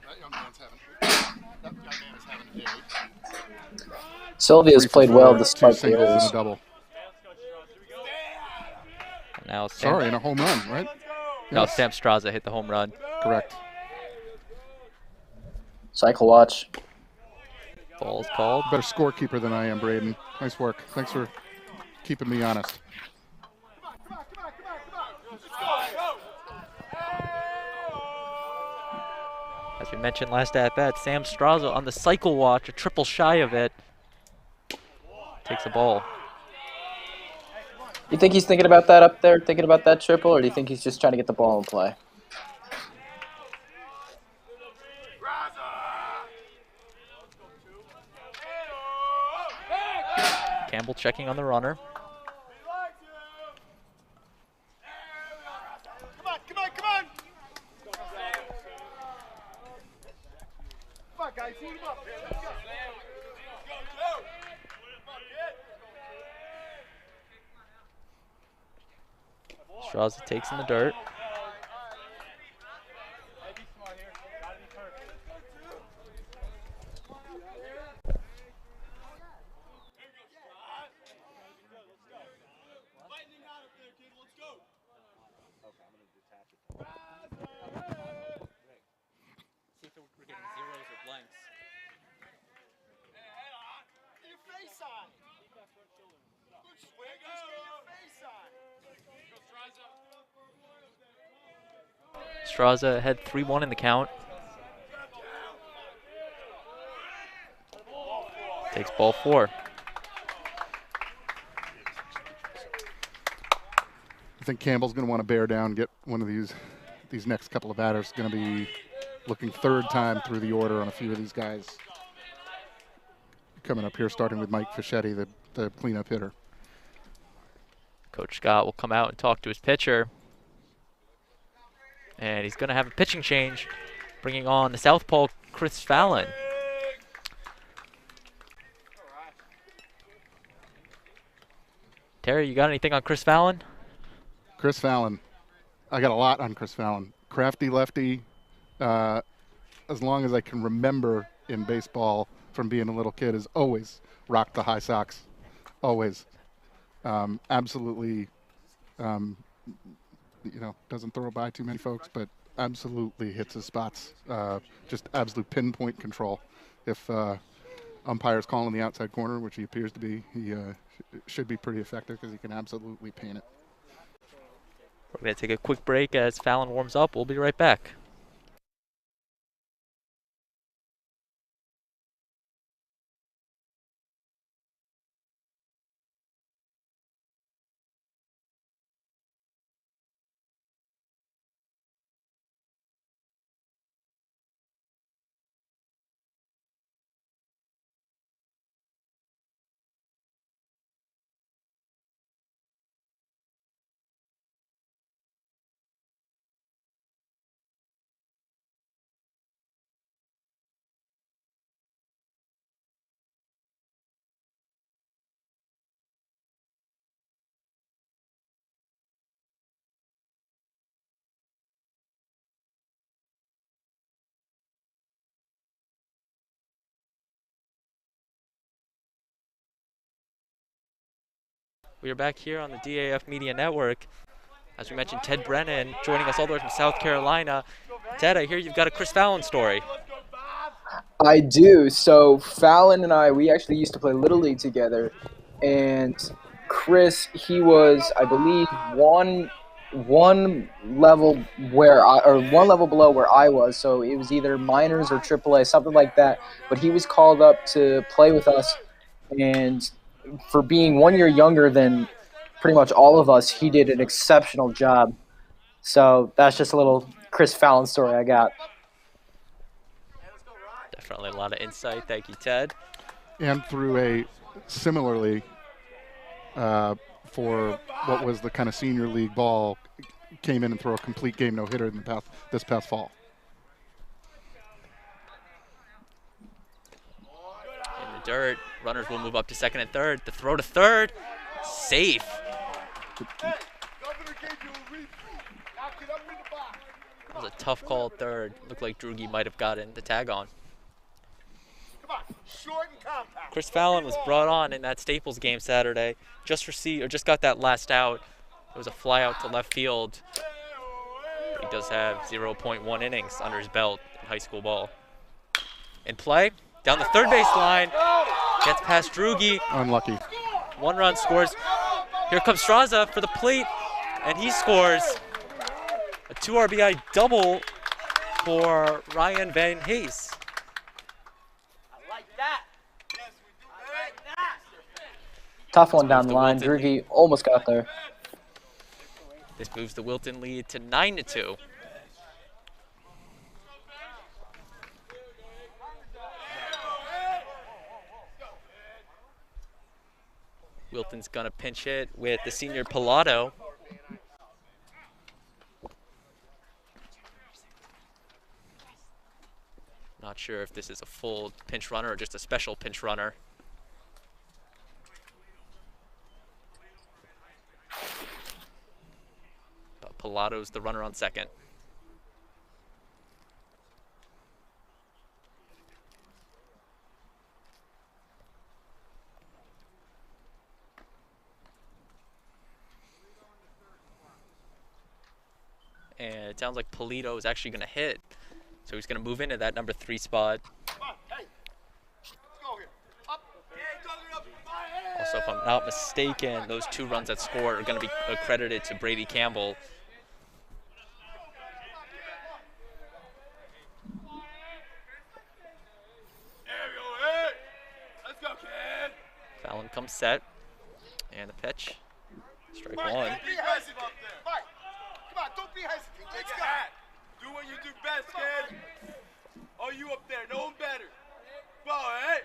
That young man is having a day. Sylvia's played well despite Two singles and a double. Now Sam, Sorry, and a home run, right? no, Yes. Sam Straza hit the home run. Correct. Cycle watch. Ball's called. Better scorekeeper than I am, Braden. Nice work. Thanks for keeping me honest. As we mentioned last at bat, Sam Straza on the cycle watch, a triple shy of it. Takes the ball. You think he's thinking about that up there, thinking about that triple, or do you think he's just trying to get the ball in play? Campbell checking on the runner. Come on. Come on, guys. Heat him up here. Let's go. Straza takes in the dirt. See if we're getting zeros or blanks. Your face on. Good swing. Just get your face on. Straza had 3-1 in the count. Takes ball 4. I think Campbell's going to want to bear down, get one of these next couple of batters. Going to be looking third time through the order on a few of these guys. Coming up here, starting with Mike Fischetti, the cleanup hitter. Coach Scott will come out and talk to his pitcher. And he's going to have a pitching change, bringing on the southpaw Chris Fallon. Terry, you got anything on Chris Fallon? Chris Fallon. I got a lot on Chris Fallon. Crafty lefty. As long as I can remember in baseball from being a little kid, has always rocked the high socks. Always. Absolutely, doesn't throw by too many folks, but absolutely hits his spots. Just absolute pinpoint control. If umpire's calling the outside corner, which he appears to be, he should be pretty effective because he can absolutely paint it. We're going to take a quick break as Fallon warms up. We'll be right back. We are back here on the DAF Media Network. As we mentioned, Ted Brennan joining us all the way from South Carolina. Ted, I hear you've got a Chris Fallon story. I do. So Fallon and I, we actually used to play Little League together. And Chris, he was, I believe, one level below where I was. So it was either minors or AAA, something like that. But he was called up to play with us. And for being 1 year younger than pretty much all of us, he did an exceptional job. So that's just a little Chris Fallon story I got. Definitely a lot of insight. Thank you, Ted. And through a similarly for what was the kind of senior league ball, came in and throw a complete game no-hitter in the this past fall. In the dirt, runners will move up to second and third. The throw to third, safe. That was a tough call at third. Looked like Drugi might have gotten the tag on. Chris Fallon was brought on in that Staples game Saturday. Just got that last out. It was a fly out to left field. But he does have 0.1 innings under his belt in high school ball. In play, down the third base line, gets past Drugi. Unlucky. 1 run scores. Here comes Straza for the plate, and he scores a 2 RBI double for Ryan Van Hayes. Tough one down the line. Drugi almost got there. This moves the Wilton lead to 9-2. Wilton's gonna pinch hit with the senior Pilato. Not sure if this is a full pinch runner or just a special pinch runner. But Pilato's the runner on second. And it sounds like Polito is actually going to hit. So he's going to move into that number 3 spot. Also, if I'm not mistaken, those 2 runs that scored are going to be accredited to Brady Campbell. Fallon comes set. And the pitch. Strike 1. Come on, don't be hesitant. Let's go. Do what you do best, kid. Oh, you up there. No one better. Go ahead.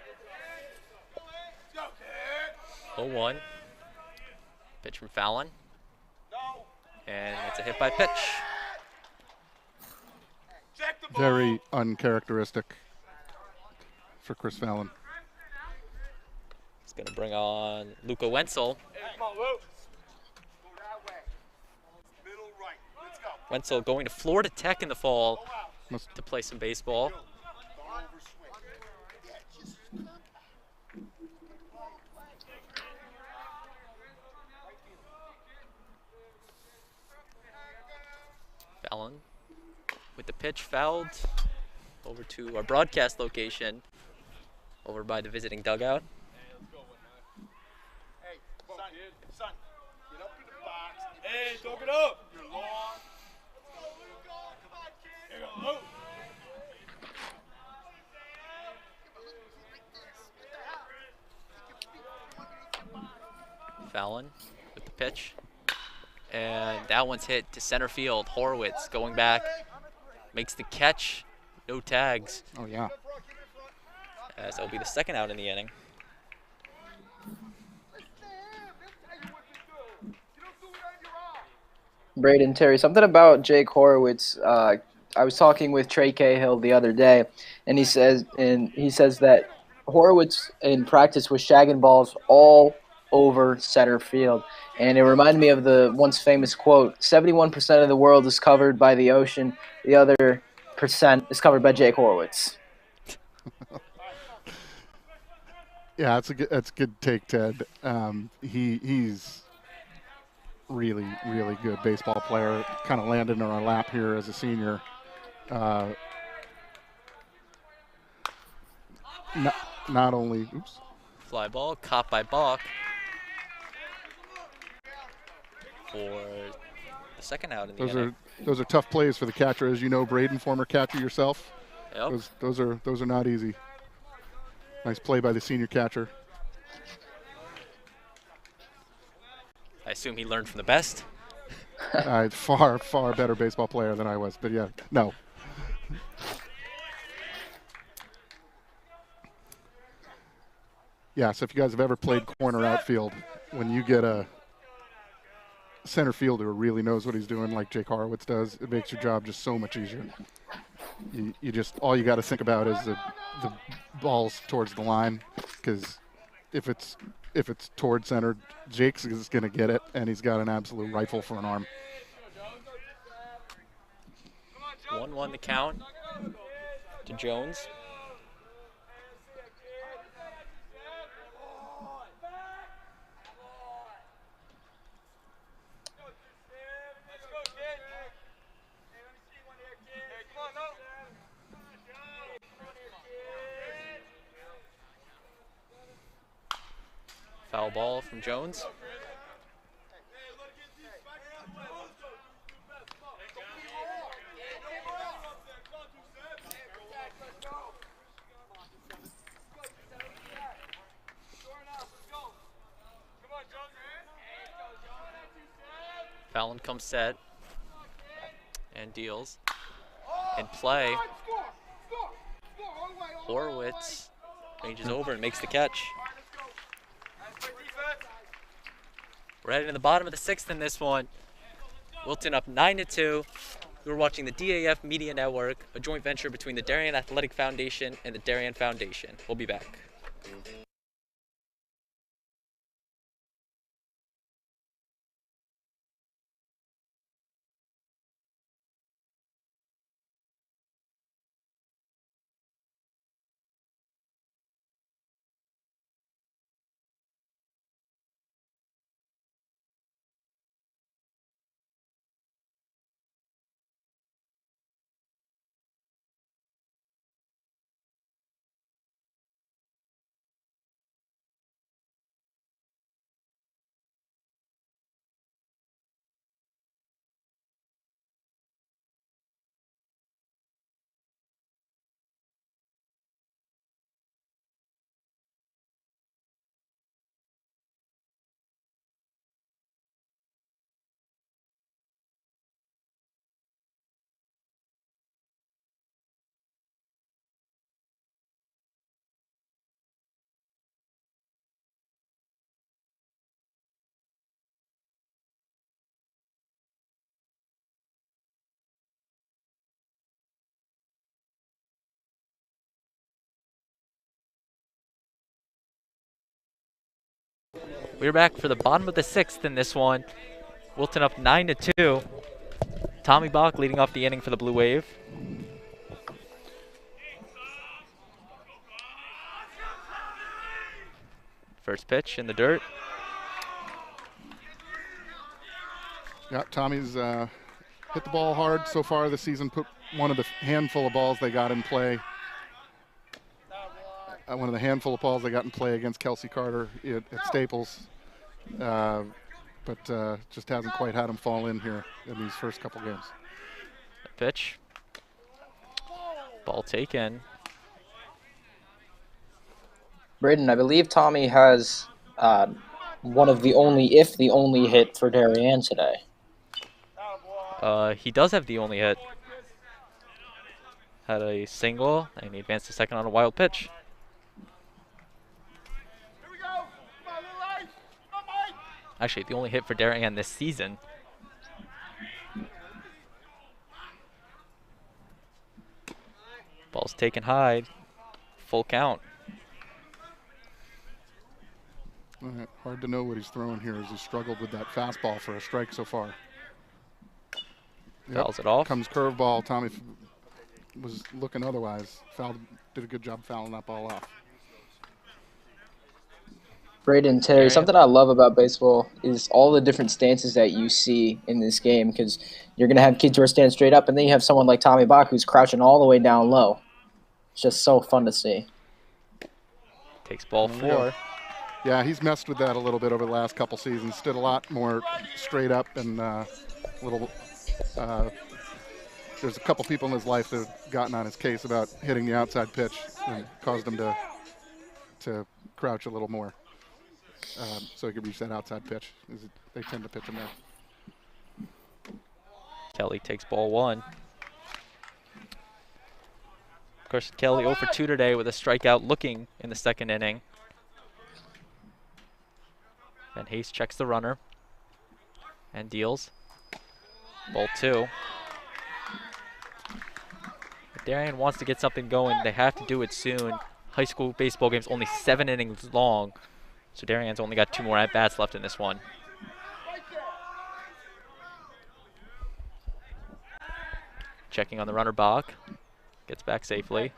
Let's go, kid. 0-1. Pitch from Fallon. And it's a hit by pitch. Check the ball. Very uncharacteristic for Chris Fallon. He's going to bring on Luca Wenzel. Hey, come on, Lou. Go that way. Middle right. Let's go. Wenzel going to Florida Tech in the fall Must- to play some baseball. Fallon with the pitch fouled over to our broadcast location over by the visiting dugout. Hey, son, get up in the box. Hey, don't get up. You're long. Let's go, Luca. Come on, kid. Here you go, Luke. Fallon with the pitch. And that one's hit to center field. Horowitz going back, makes the catch. No tags, Oh, yeah. as that'll be the second out in the inning. Braden, Terry, something about Jake Horowitz. I was talking with Trey Cahill the other day, and he says that Horowitz in practice was shagging balls all over center field. And it reminded me of the once famous quote, 71% of the world is covered by the ocean, the other percent is covered by Jake Horowitz. Yeah, that's a good take, Ted. He's really, really good baseball player. Kind of landed in our lap here as a senior. Not only, oops. Fly ball, caught by Bach for the second out in the inning. Those are tough plays for the catcher, as you know, Braden, former catcher yourself. Yep. Those are not easy. Nice play by the senior catcher. I assume he learned from the best. Far, far better baseball player than I was, but yeah, no. Yeah, so if you guys have ever played corner outfield, when you get a center fielder who really knows what he's doing, like Jake Horowitz does, it makes your job just so much easier. You just, all you got to think about is the balls towards the line, because if it's toward center, Jake's is going to get it, and he's got an absolute rifle for an arm. 1-1 the count to Jones. Foul ball from Jones. Fallon comes set and deals. In play, Horowitz ranges over and makes the catch. We're heading to the bottom of the 6th in this one. Wilton up 9-2. You're watching the DAF Media Network, a joint venture between the Darien Athletic Foundation and the Darien Foundation. We'll be back. We're back for the bottom of the 6th in this one. Wilton up 9-2. Tommy Bach leading off the inning for the Blue Wave. First pitch in the dirt. Yeah, Tommy's hit the ball hard so far this season, put one of the handful of balls they got in play. One of the handful of balls they got in play against Kelsey Carter at Staples. But just hasn't quite had him fall in here in these first couple games. Pitch. Ball taken. Braden, I believe Tommy has one of the only, if the only hit for Darian today. He does have the only hit. Had a single, and he advanced to second on a wild pitch. Actually, the only hit for Darian this season. Ball's taken high. Full count. Hard to know what he's throwing here as he struggled with that fastball for a strike so far. Fouls it off. Comes curveball. Tommy was looking otherwise. Did a good job fouling that ball off. Braden, Terry, something I love about baseball is all the different stances that you see in this game, because you're going to have kids who are standing straight up, and then you have someone like Tommy Bach who's crouching all the way down low. It's just so fun to see. Takes ball 4. Yeah, he's messed with that a little bit over the last couple seasons. Did a lot more straight up and little. There's a couple people in his life that have gotten on his case about hitting the outside pitch and caused him to crouch a little more. so he could reach that outside pitch. They tend to pitch him there. Kelly takes ball 1. Of course, Kelly 0 for 2 today with a strikeout looking in the second inning. Then Hayes checks the runner and deals. Ball 2. If Darian wants to get something going, they have to do it soon. High school baseball game's only 7 innings long, so Darian's only got 2 more at-bats left in this one. Checking on the runner, Bach. Gets back safely.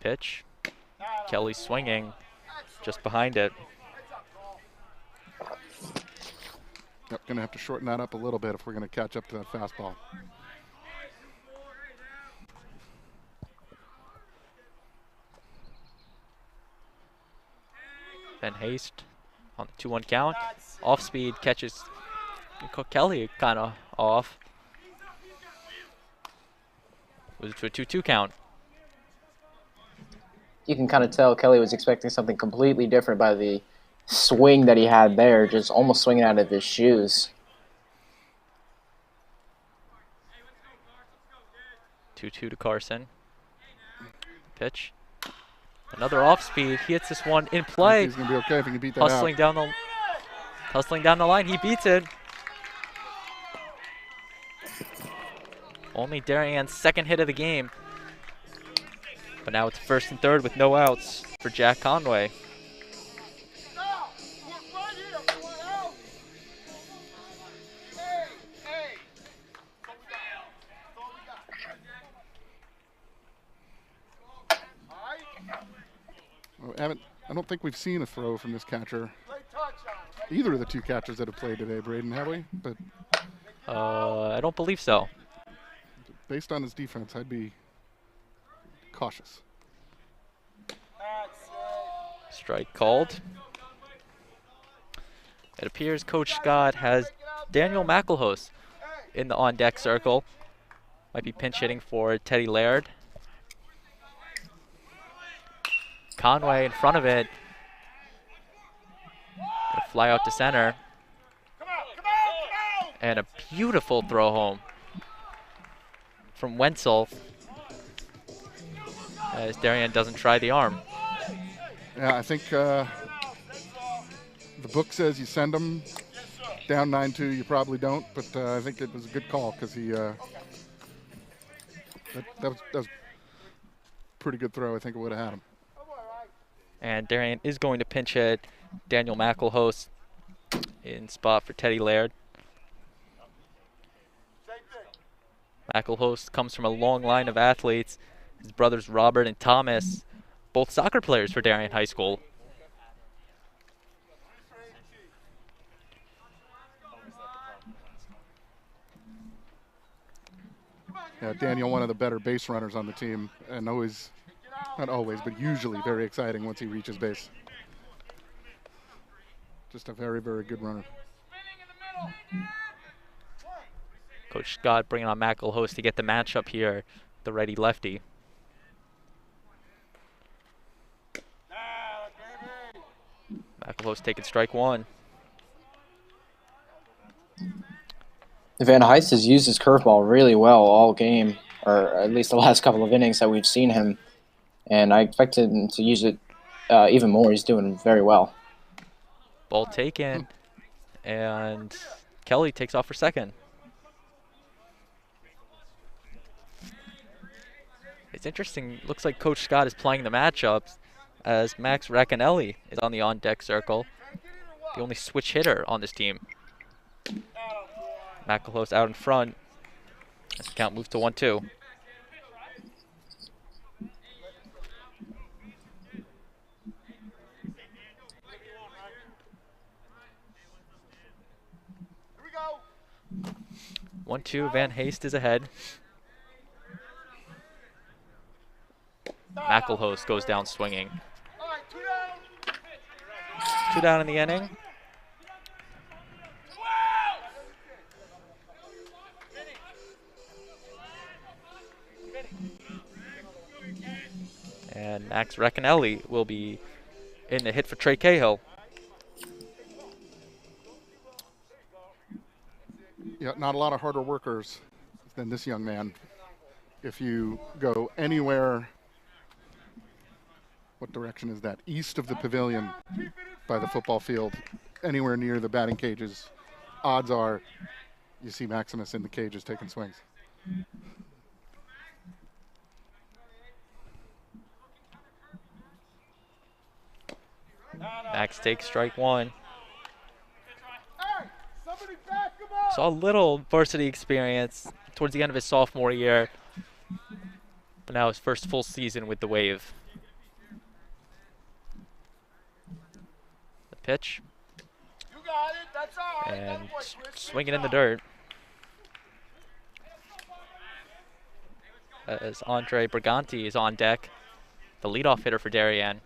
Pitch. Kelly swinging just behind it. Yep, going to have to shorten that up a little bit if we're going to catch up to that fastball. Then Haste on the 2-1 count. Off speed catches Kelly kind of off. Was it to a 2-2 count? You can kind of tell Kelly was expecting something completely different by the swing that he had there, just almost swinging out of his shoes. 2-2 to Carson. Pitch. Another off speed. He hits this one in play. He's going to be okay if he can beat that Hustling down the line. He beats it. Only Darian's second hit of the game. But now it's 1st and 3rd with no outs for Jack Conway. I don't think we've seen a throw from this catcher. Either of the 2 catchers that have played today, Braden, have we? But I don't believe so. based on his defense, I'd be cautious. Strike called. It appears Coach Scott has Daniel McElhose in the on-deck circle. Might be pinch hitting for Teddy Laird. Conway in front of it. Gonna fly out to center. And a beautiful throw home from Wenzel as Darian doesn't try the arm. Yeah, I think the book says you send him down 9-2. You probably don't, but I think it was a good call because he that was a pretty good throw. I think it would have had him. And Darian is going to pinch hit Daniel McElhose in spot for Teddy Laird. McElhose comes from a long line of athletes. His brothers Robert and Thomas, both soccer players for Darien High School. Yeah, Daniel, one of the better base runners on the team, and always, not always, but usually very exciting once he reaches base. Just a very, very good runner. Coach Scott bringing on McElhose to get the matchup here, the righty-lefty. McElhose taking strike one. Van Heist has used his curveball really well all game, or at least the last couple of innings that we've seen him. And I expect him to use it even more. He's doing very well. Ball taken, and Kelly takes off for second. It's interesting. Looks like Coach Scott is playing the matchups as Max Racanelli is on the on-deck circle, the only switch hitter on this team. McElhose out in front as the count moves to 1-2. One, two. Van Haste is ahead. McElhose goes down swinging. 2 down in the inning. And Max Recconelli will be in the hit for Trey Cahill. Yeah, not a lot of harder workers than this young man. If you go anywhere, what direction is that? East of the pavilion by the football field, anywhere near the batting cages, odds are you see Maximus in the cages taking swings. Max takes strike one. Saw a little varsity experience towards the end of his sophomore year, but now his first full season with the Wave. The pitch. And swinging in the dirt. As Andre Briganti is on deck, the leadoff hitter for Darien.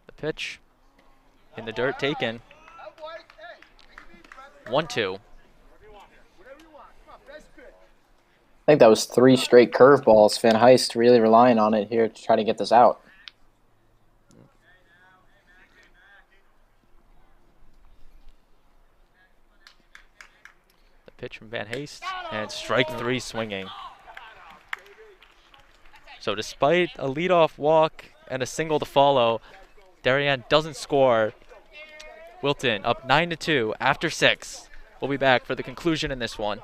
The pitch in the dirt taken. 1-2. I think that was 3 straight curveballs. Van Heist really relying on it here to try to get this out. The pitch from Van Heist, and strike 3 swinging. So despite a leadoff walk and a single to follow, Darien doesn't score. Wilton up 9-2 after 6. We'll be back for the conclusion in this one.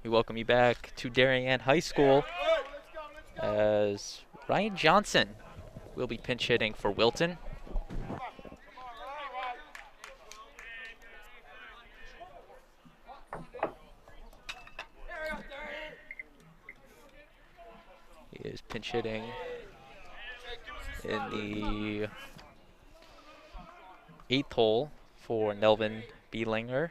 We welcome you back to Darien High School as Ryan Johnson will be pinch hitting for Wilton. He is pinch hitting in the 8th hole for Nelvin B. Langer.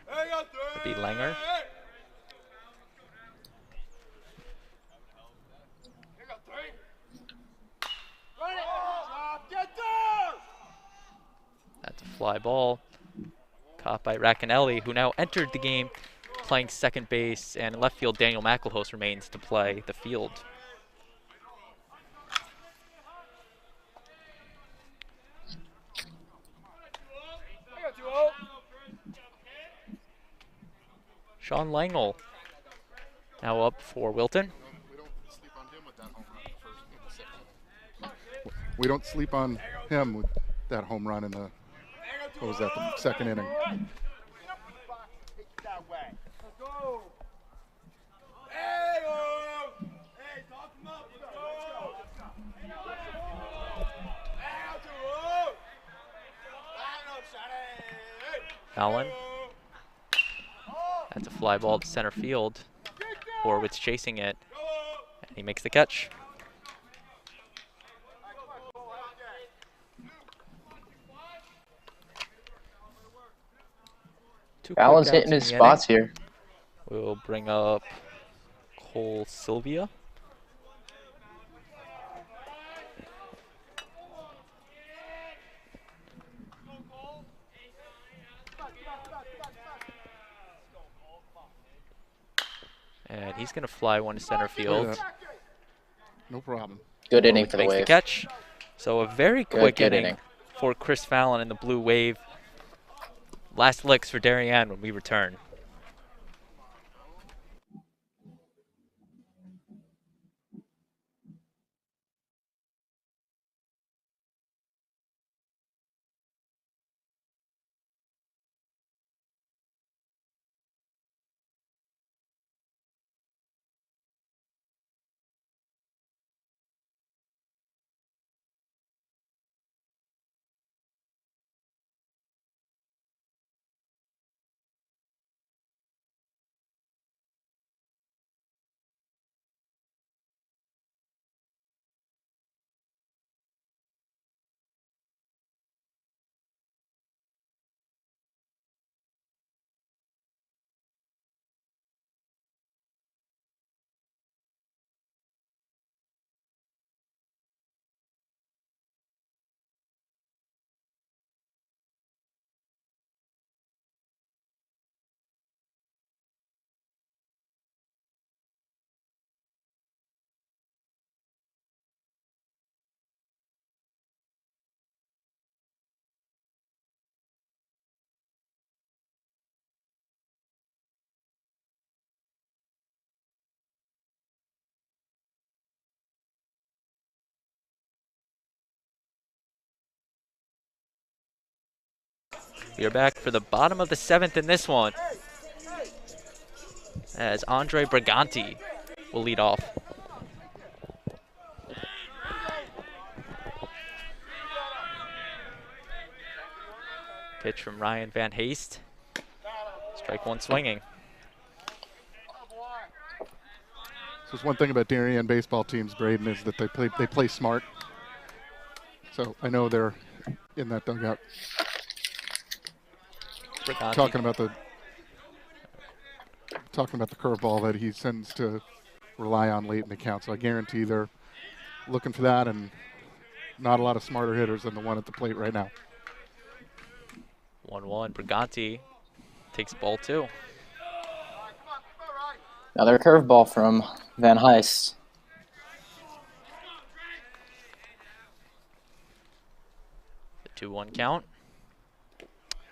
That's a fly ball caught by Racanelli, who now entered the game playing second base, and in left field Daniel McElhouse remains to play the field. Sean Langle now up for Wilton. We don't sleep on him with that home run in the second inning. we don't sleep on him with that home run in the, what was that, the second inning. Allen. That's a fly ball to center field. Horowitz chasing it, and he makes the catch. Allen's hitting his spots here. We'll bring up Cole Sylvia. And he's going to fly one to center field. No problem. Good inning for the Makes Wave. the catch. So a very quick good inning for Chris Fallon in the Blue Wave. Last licks for Darian when we return. We are back for the bottom of the 7th in this one, as Andre Briganti will lead off. Pitch from Ryan Van Haste. Strike one swinging. So it's one thing about Darien baseball teams, Braden, is that they play smart. So I know they're in that dugout Briganti. talking about the curveball that he tends to rely on late in the count. So I guarantee they're looking for that, and not a lot of smarter hitters than the one at the plate right now. 1-1. Briganti takes ball 2. Another curveball from Van Heist. The 2-1 count.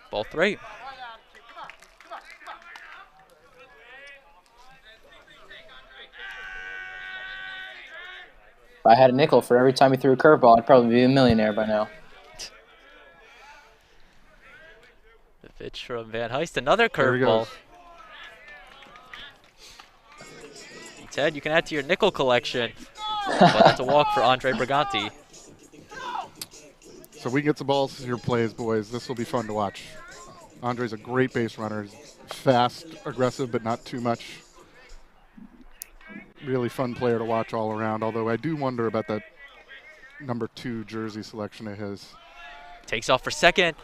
Ball 3. If I had a nickel for every time he threw a curveball, I'd probably be a millionaire by now. The pitch from Van Heist. Another There he curveball. goes. Ted, you can add to your nickel collection. But that's a walk for Andre Briganti. So we get some balls to your plays, boys. This will be fun to watch. Andre's a great base runner. He's fast, aggressive, but not too much. Really fun player to watch all around, although I do wonder about that number 2 jersey selection of his. Takes off for second.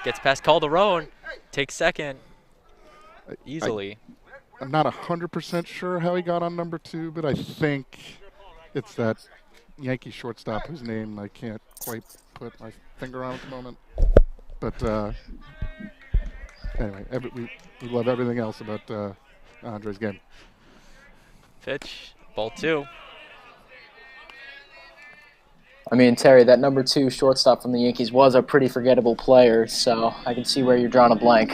Gets past Calderon. Takes second. Easily. I'm not 100% sure how he got on number 2, but I think it's that Yankee shortstop whose name I can't quite put my finger on at the moment. But anyway, we love everything else about Andre's game. Pitch. Ball 2. I mean, Terry, that number 2 shortstop from the Yankees was a pretty forgettable player, so I can see where you're drawing a blank.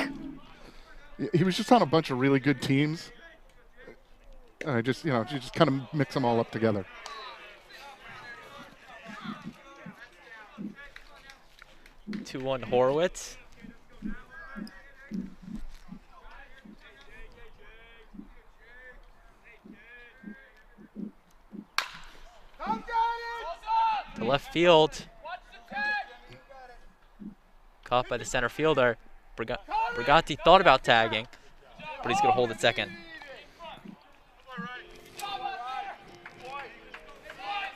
He was just on a bunch of really good teams. And I just, you just kind of mix them all up together. 2-1 Horowitz. To left field. Caught by the center fielder. Brigatti thought about tagging, but he's going to hold it second.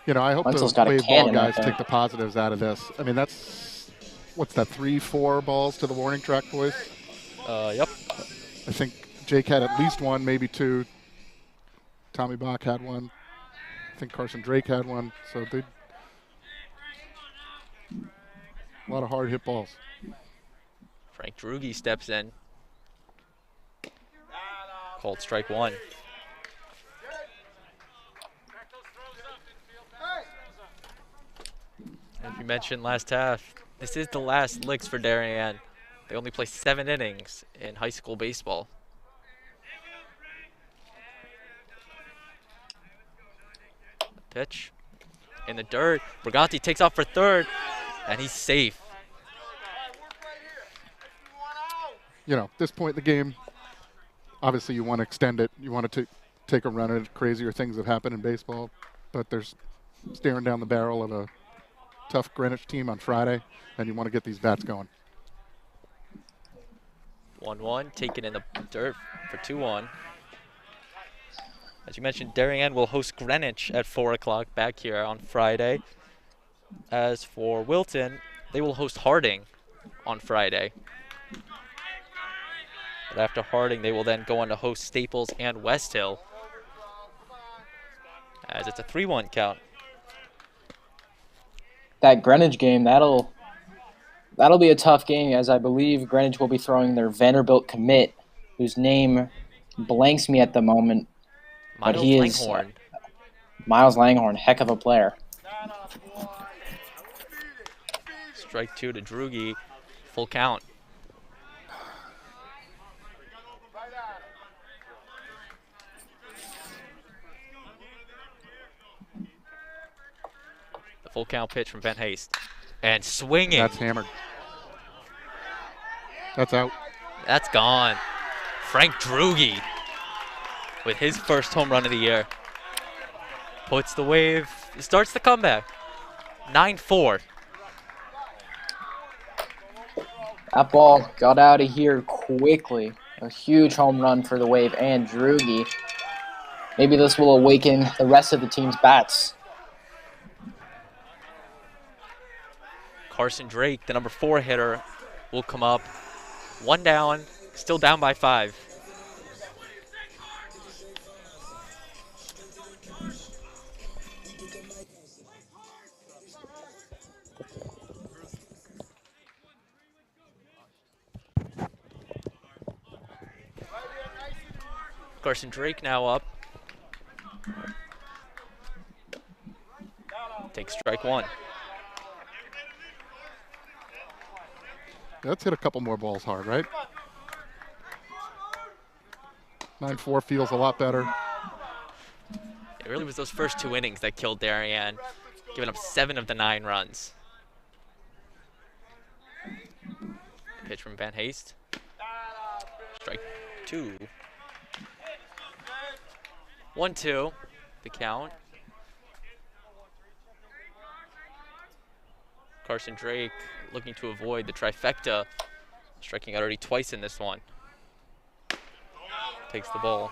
You know, I hope Wenzel's the got a wave ball cannon right guys there. take the positives out of this. I mean, that's, what's that, 3-4 balls to the warning track, boys? Yep. I think Jake had at least one, maybe two. Tommy Bach had one. I think Carson Drake had one. So they, a lot of hard hit balls. Frank Drugi steps in. Called strike one. As we mentioned last half, this is the last licks for Darien. They only play 7 innings in high school baseball. Pitch in the dirt. Brigatti takes off for third, and he's safe. You know, this point in the game, obviously you want to extend it. You want to take a run at it. Crazier things have happened in baseball, but there's staring down the barrel of a tough Greenwich team on Friday, and you want to get these bats going. 1-1, taken in the dirt for 2-1. As you mentioned, Darien will host Greenwich at 4 o'clock back here on Friday. As for Wilton, they will host Harding on Friday. But after Harding, they will then go on to host Staples and West Hill, as it's a 3-1 count. That Greenwich game, that'll be a tough game, as I believe Greenwich will be throwing their Vanderbilt commit, whose name blanks me at the moment. But he is Miles Langhorn, heck of a player. Strike 2 to Drugi, full count. The full count pitch from Ben Haste. And swinging. That's hammered. That's out. That's gone. Frank Drugi with his first home run of the year. Puts the wave, starts the comeback. 9-4. That ball got out of here quickly. A huge home run for the Wave and Drugi. Maybe this will awaken the rest of the team's bats. Carson Drake, the number 4 hitter, will come up. 1 down, still down by 5. Carson Drake now up. Takes strike 1. Let's hit a couple more balls hard, right? 9-4 feels a lot better. It really was those first 2 innings that killed Darien, giving up 7 of the 9 runs. Pitch from Van Haste. Strike 2. 1-2, the count. Carson Drake looking to avoid the trifecta, striking out already twice in this one. Takes the ball.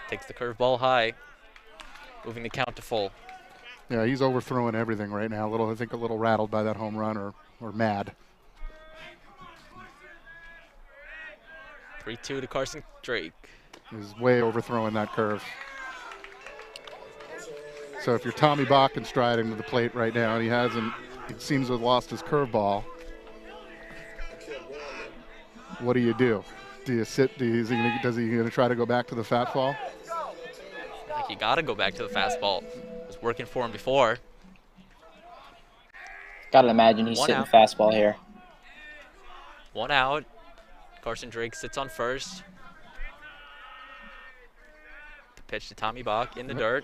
Takes the curveball high, moving the count to full. Yeah, he's overthrowing everything right now. I think a little rattled by that home run or mad. 3-2 to Carson Drake. He's way overthrowing that curve. So if you're Tommy Bach and striding to the plate right now, and he seems to have lost his curveball, what do you do? Do you sit? Is he going to try to go back to the fastball? I think you got to go back to the fastball. It was working for him before. Gotta imagine he's sitting fastball here. 1 out. Carson Drake sits on first. Pitch to Tommy Bach in the dirt.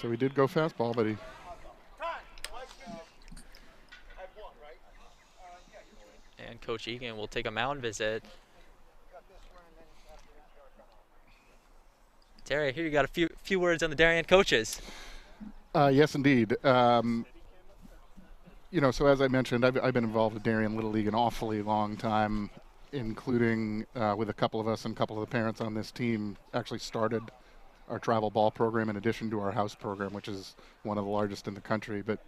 So he did go fastball, but he And Coach Egan will take a mound visit. Terry, I hear you got a few words on the Darien coaches. Yes, indeed. You know, so as I mentioned, I've been involved with Darien Little League an awfully long time, including with a couple of us and a couple of the parents on this team actually started our travel ball program in addition to our house program, which is one of the largest in the country. But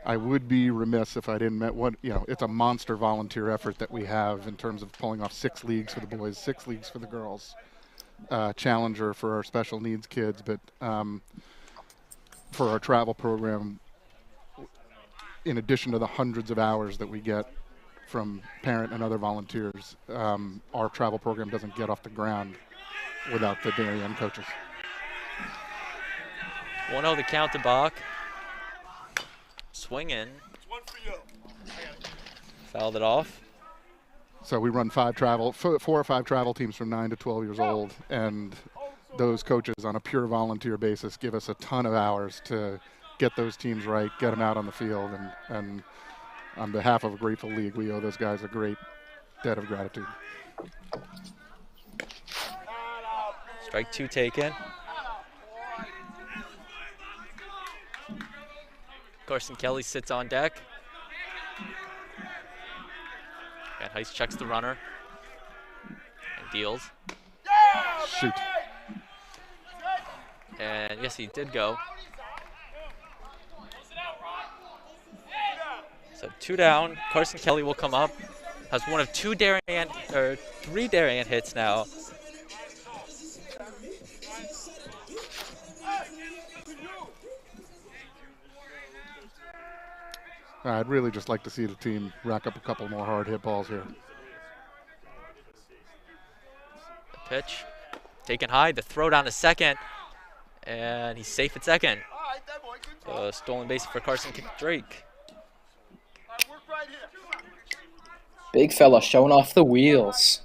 I would be remiss if I didn't it's a monster volunteer effort that we have in terms of pulling off 6 leagues for the boys, 6 leagues for the girls, Challenger for our special needs kids, but for our travel program, in addition to the hundreds of hours that we get from parent and other volunteers, our travel program doesn't get off the ground without the Darien coaches. 1-0 the count to Bach. Swinging. Fouled it off. So we run 4 or 5 travel teams from 9 to 12 years old, and those coaches on a pure volunteer basis give us a ton of hours to get those teams right, get them out on the field, and on behalf of a grateful league, we owe those guys a great debt of gratitude. Strike 2 taken. Carson Kelly sits on deck. And Heist checks the runner and deals. Shoot. And yes, he did go. So 2 down. Carson Kelly will come up. Has one of 3 Darien hits now. I'd really just like to see the team rack up a couple more hard hit balls here. The pitch taken high. The throw down to second. And he's safe at second. Stolen base for Carson Drake. Big fella showing off the wheels.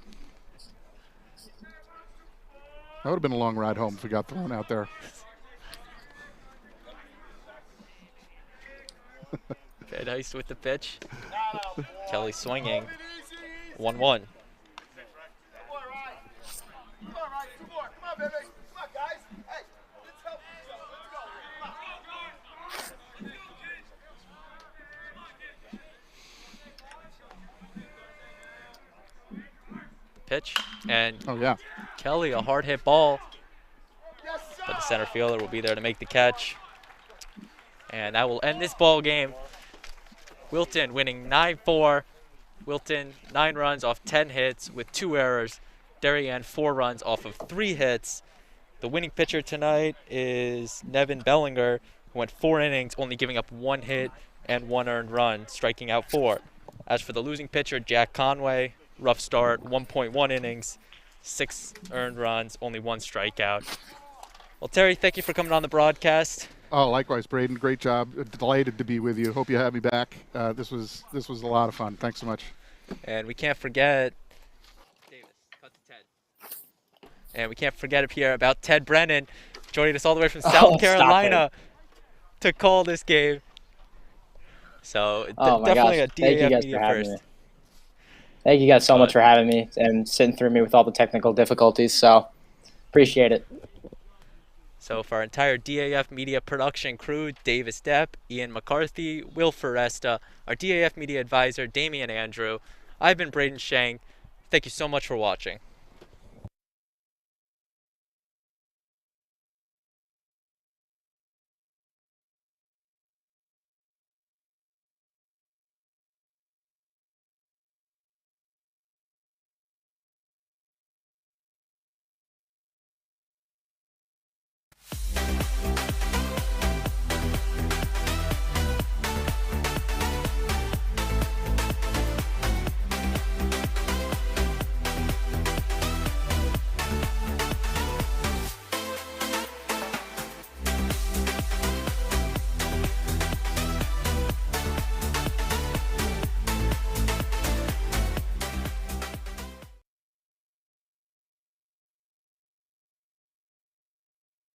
That would have been a long ride home if we got thrown out there. Fed Heist with the pitch. Kelly swinging. 1-1. Pitch, and Oh, yeah. Kelly, a hard hit ball, but the center fielder will be there to make the catch. And that will end this ball game. Wilton winning 9-4. Wilton 9 runs off 10 hits with 2 errors. Darien 4 runs off of 3 hits. The winning pitcher tonight is Nevin Bellinger, who went 4 innings, only giving up 1 hit and 1 earned run, striking out 4. As for the losing pitcher, Jack Conway, rough start, 1.1 innings, 6 earned runs, only 1 strikeout. Well, Terry, thank you for coming on the broadcast. Oh, likewise, Braden. Great job. Delighted to be with you. Hope you have me back. This was a lot of fun. Thanks so much. And we can't forget Davis, cut to Ted. And we can't forget up here about Ted Brennan joining us all the way from South Carolina to call this game. So definitely a DAF Media first. Thank you guys so much for having me and sitting through me with all the technical difficulties. So appreciate it. So for our entire DAF Media production crew, Davis Depp, Ian McCarthy, Will Foresta, our DAF Media advisor, Damian Andrew, I've been Braden Shang. Thank you so much for watching.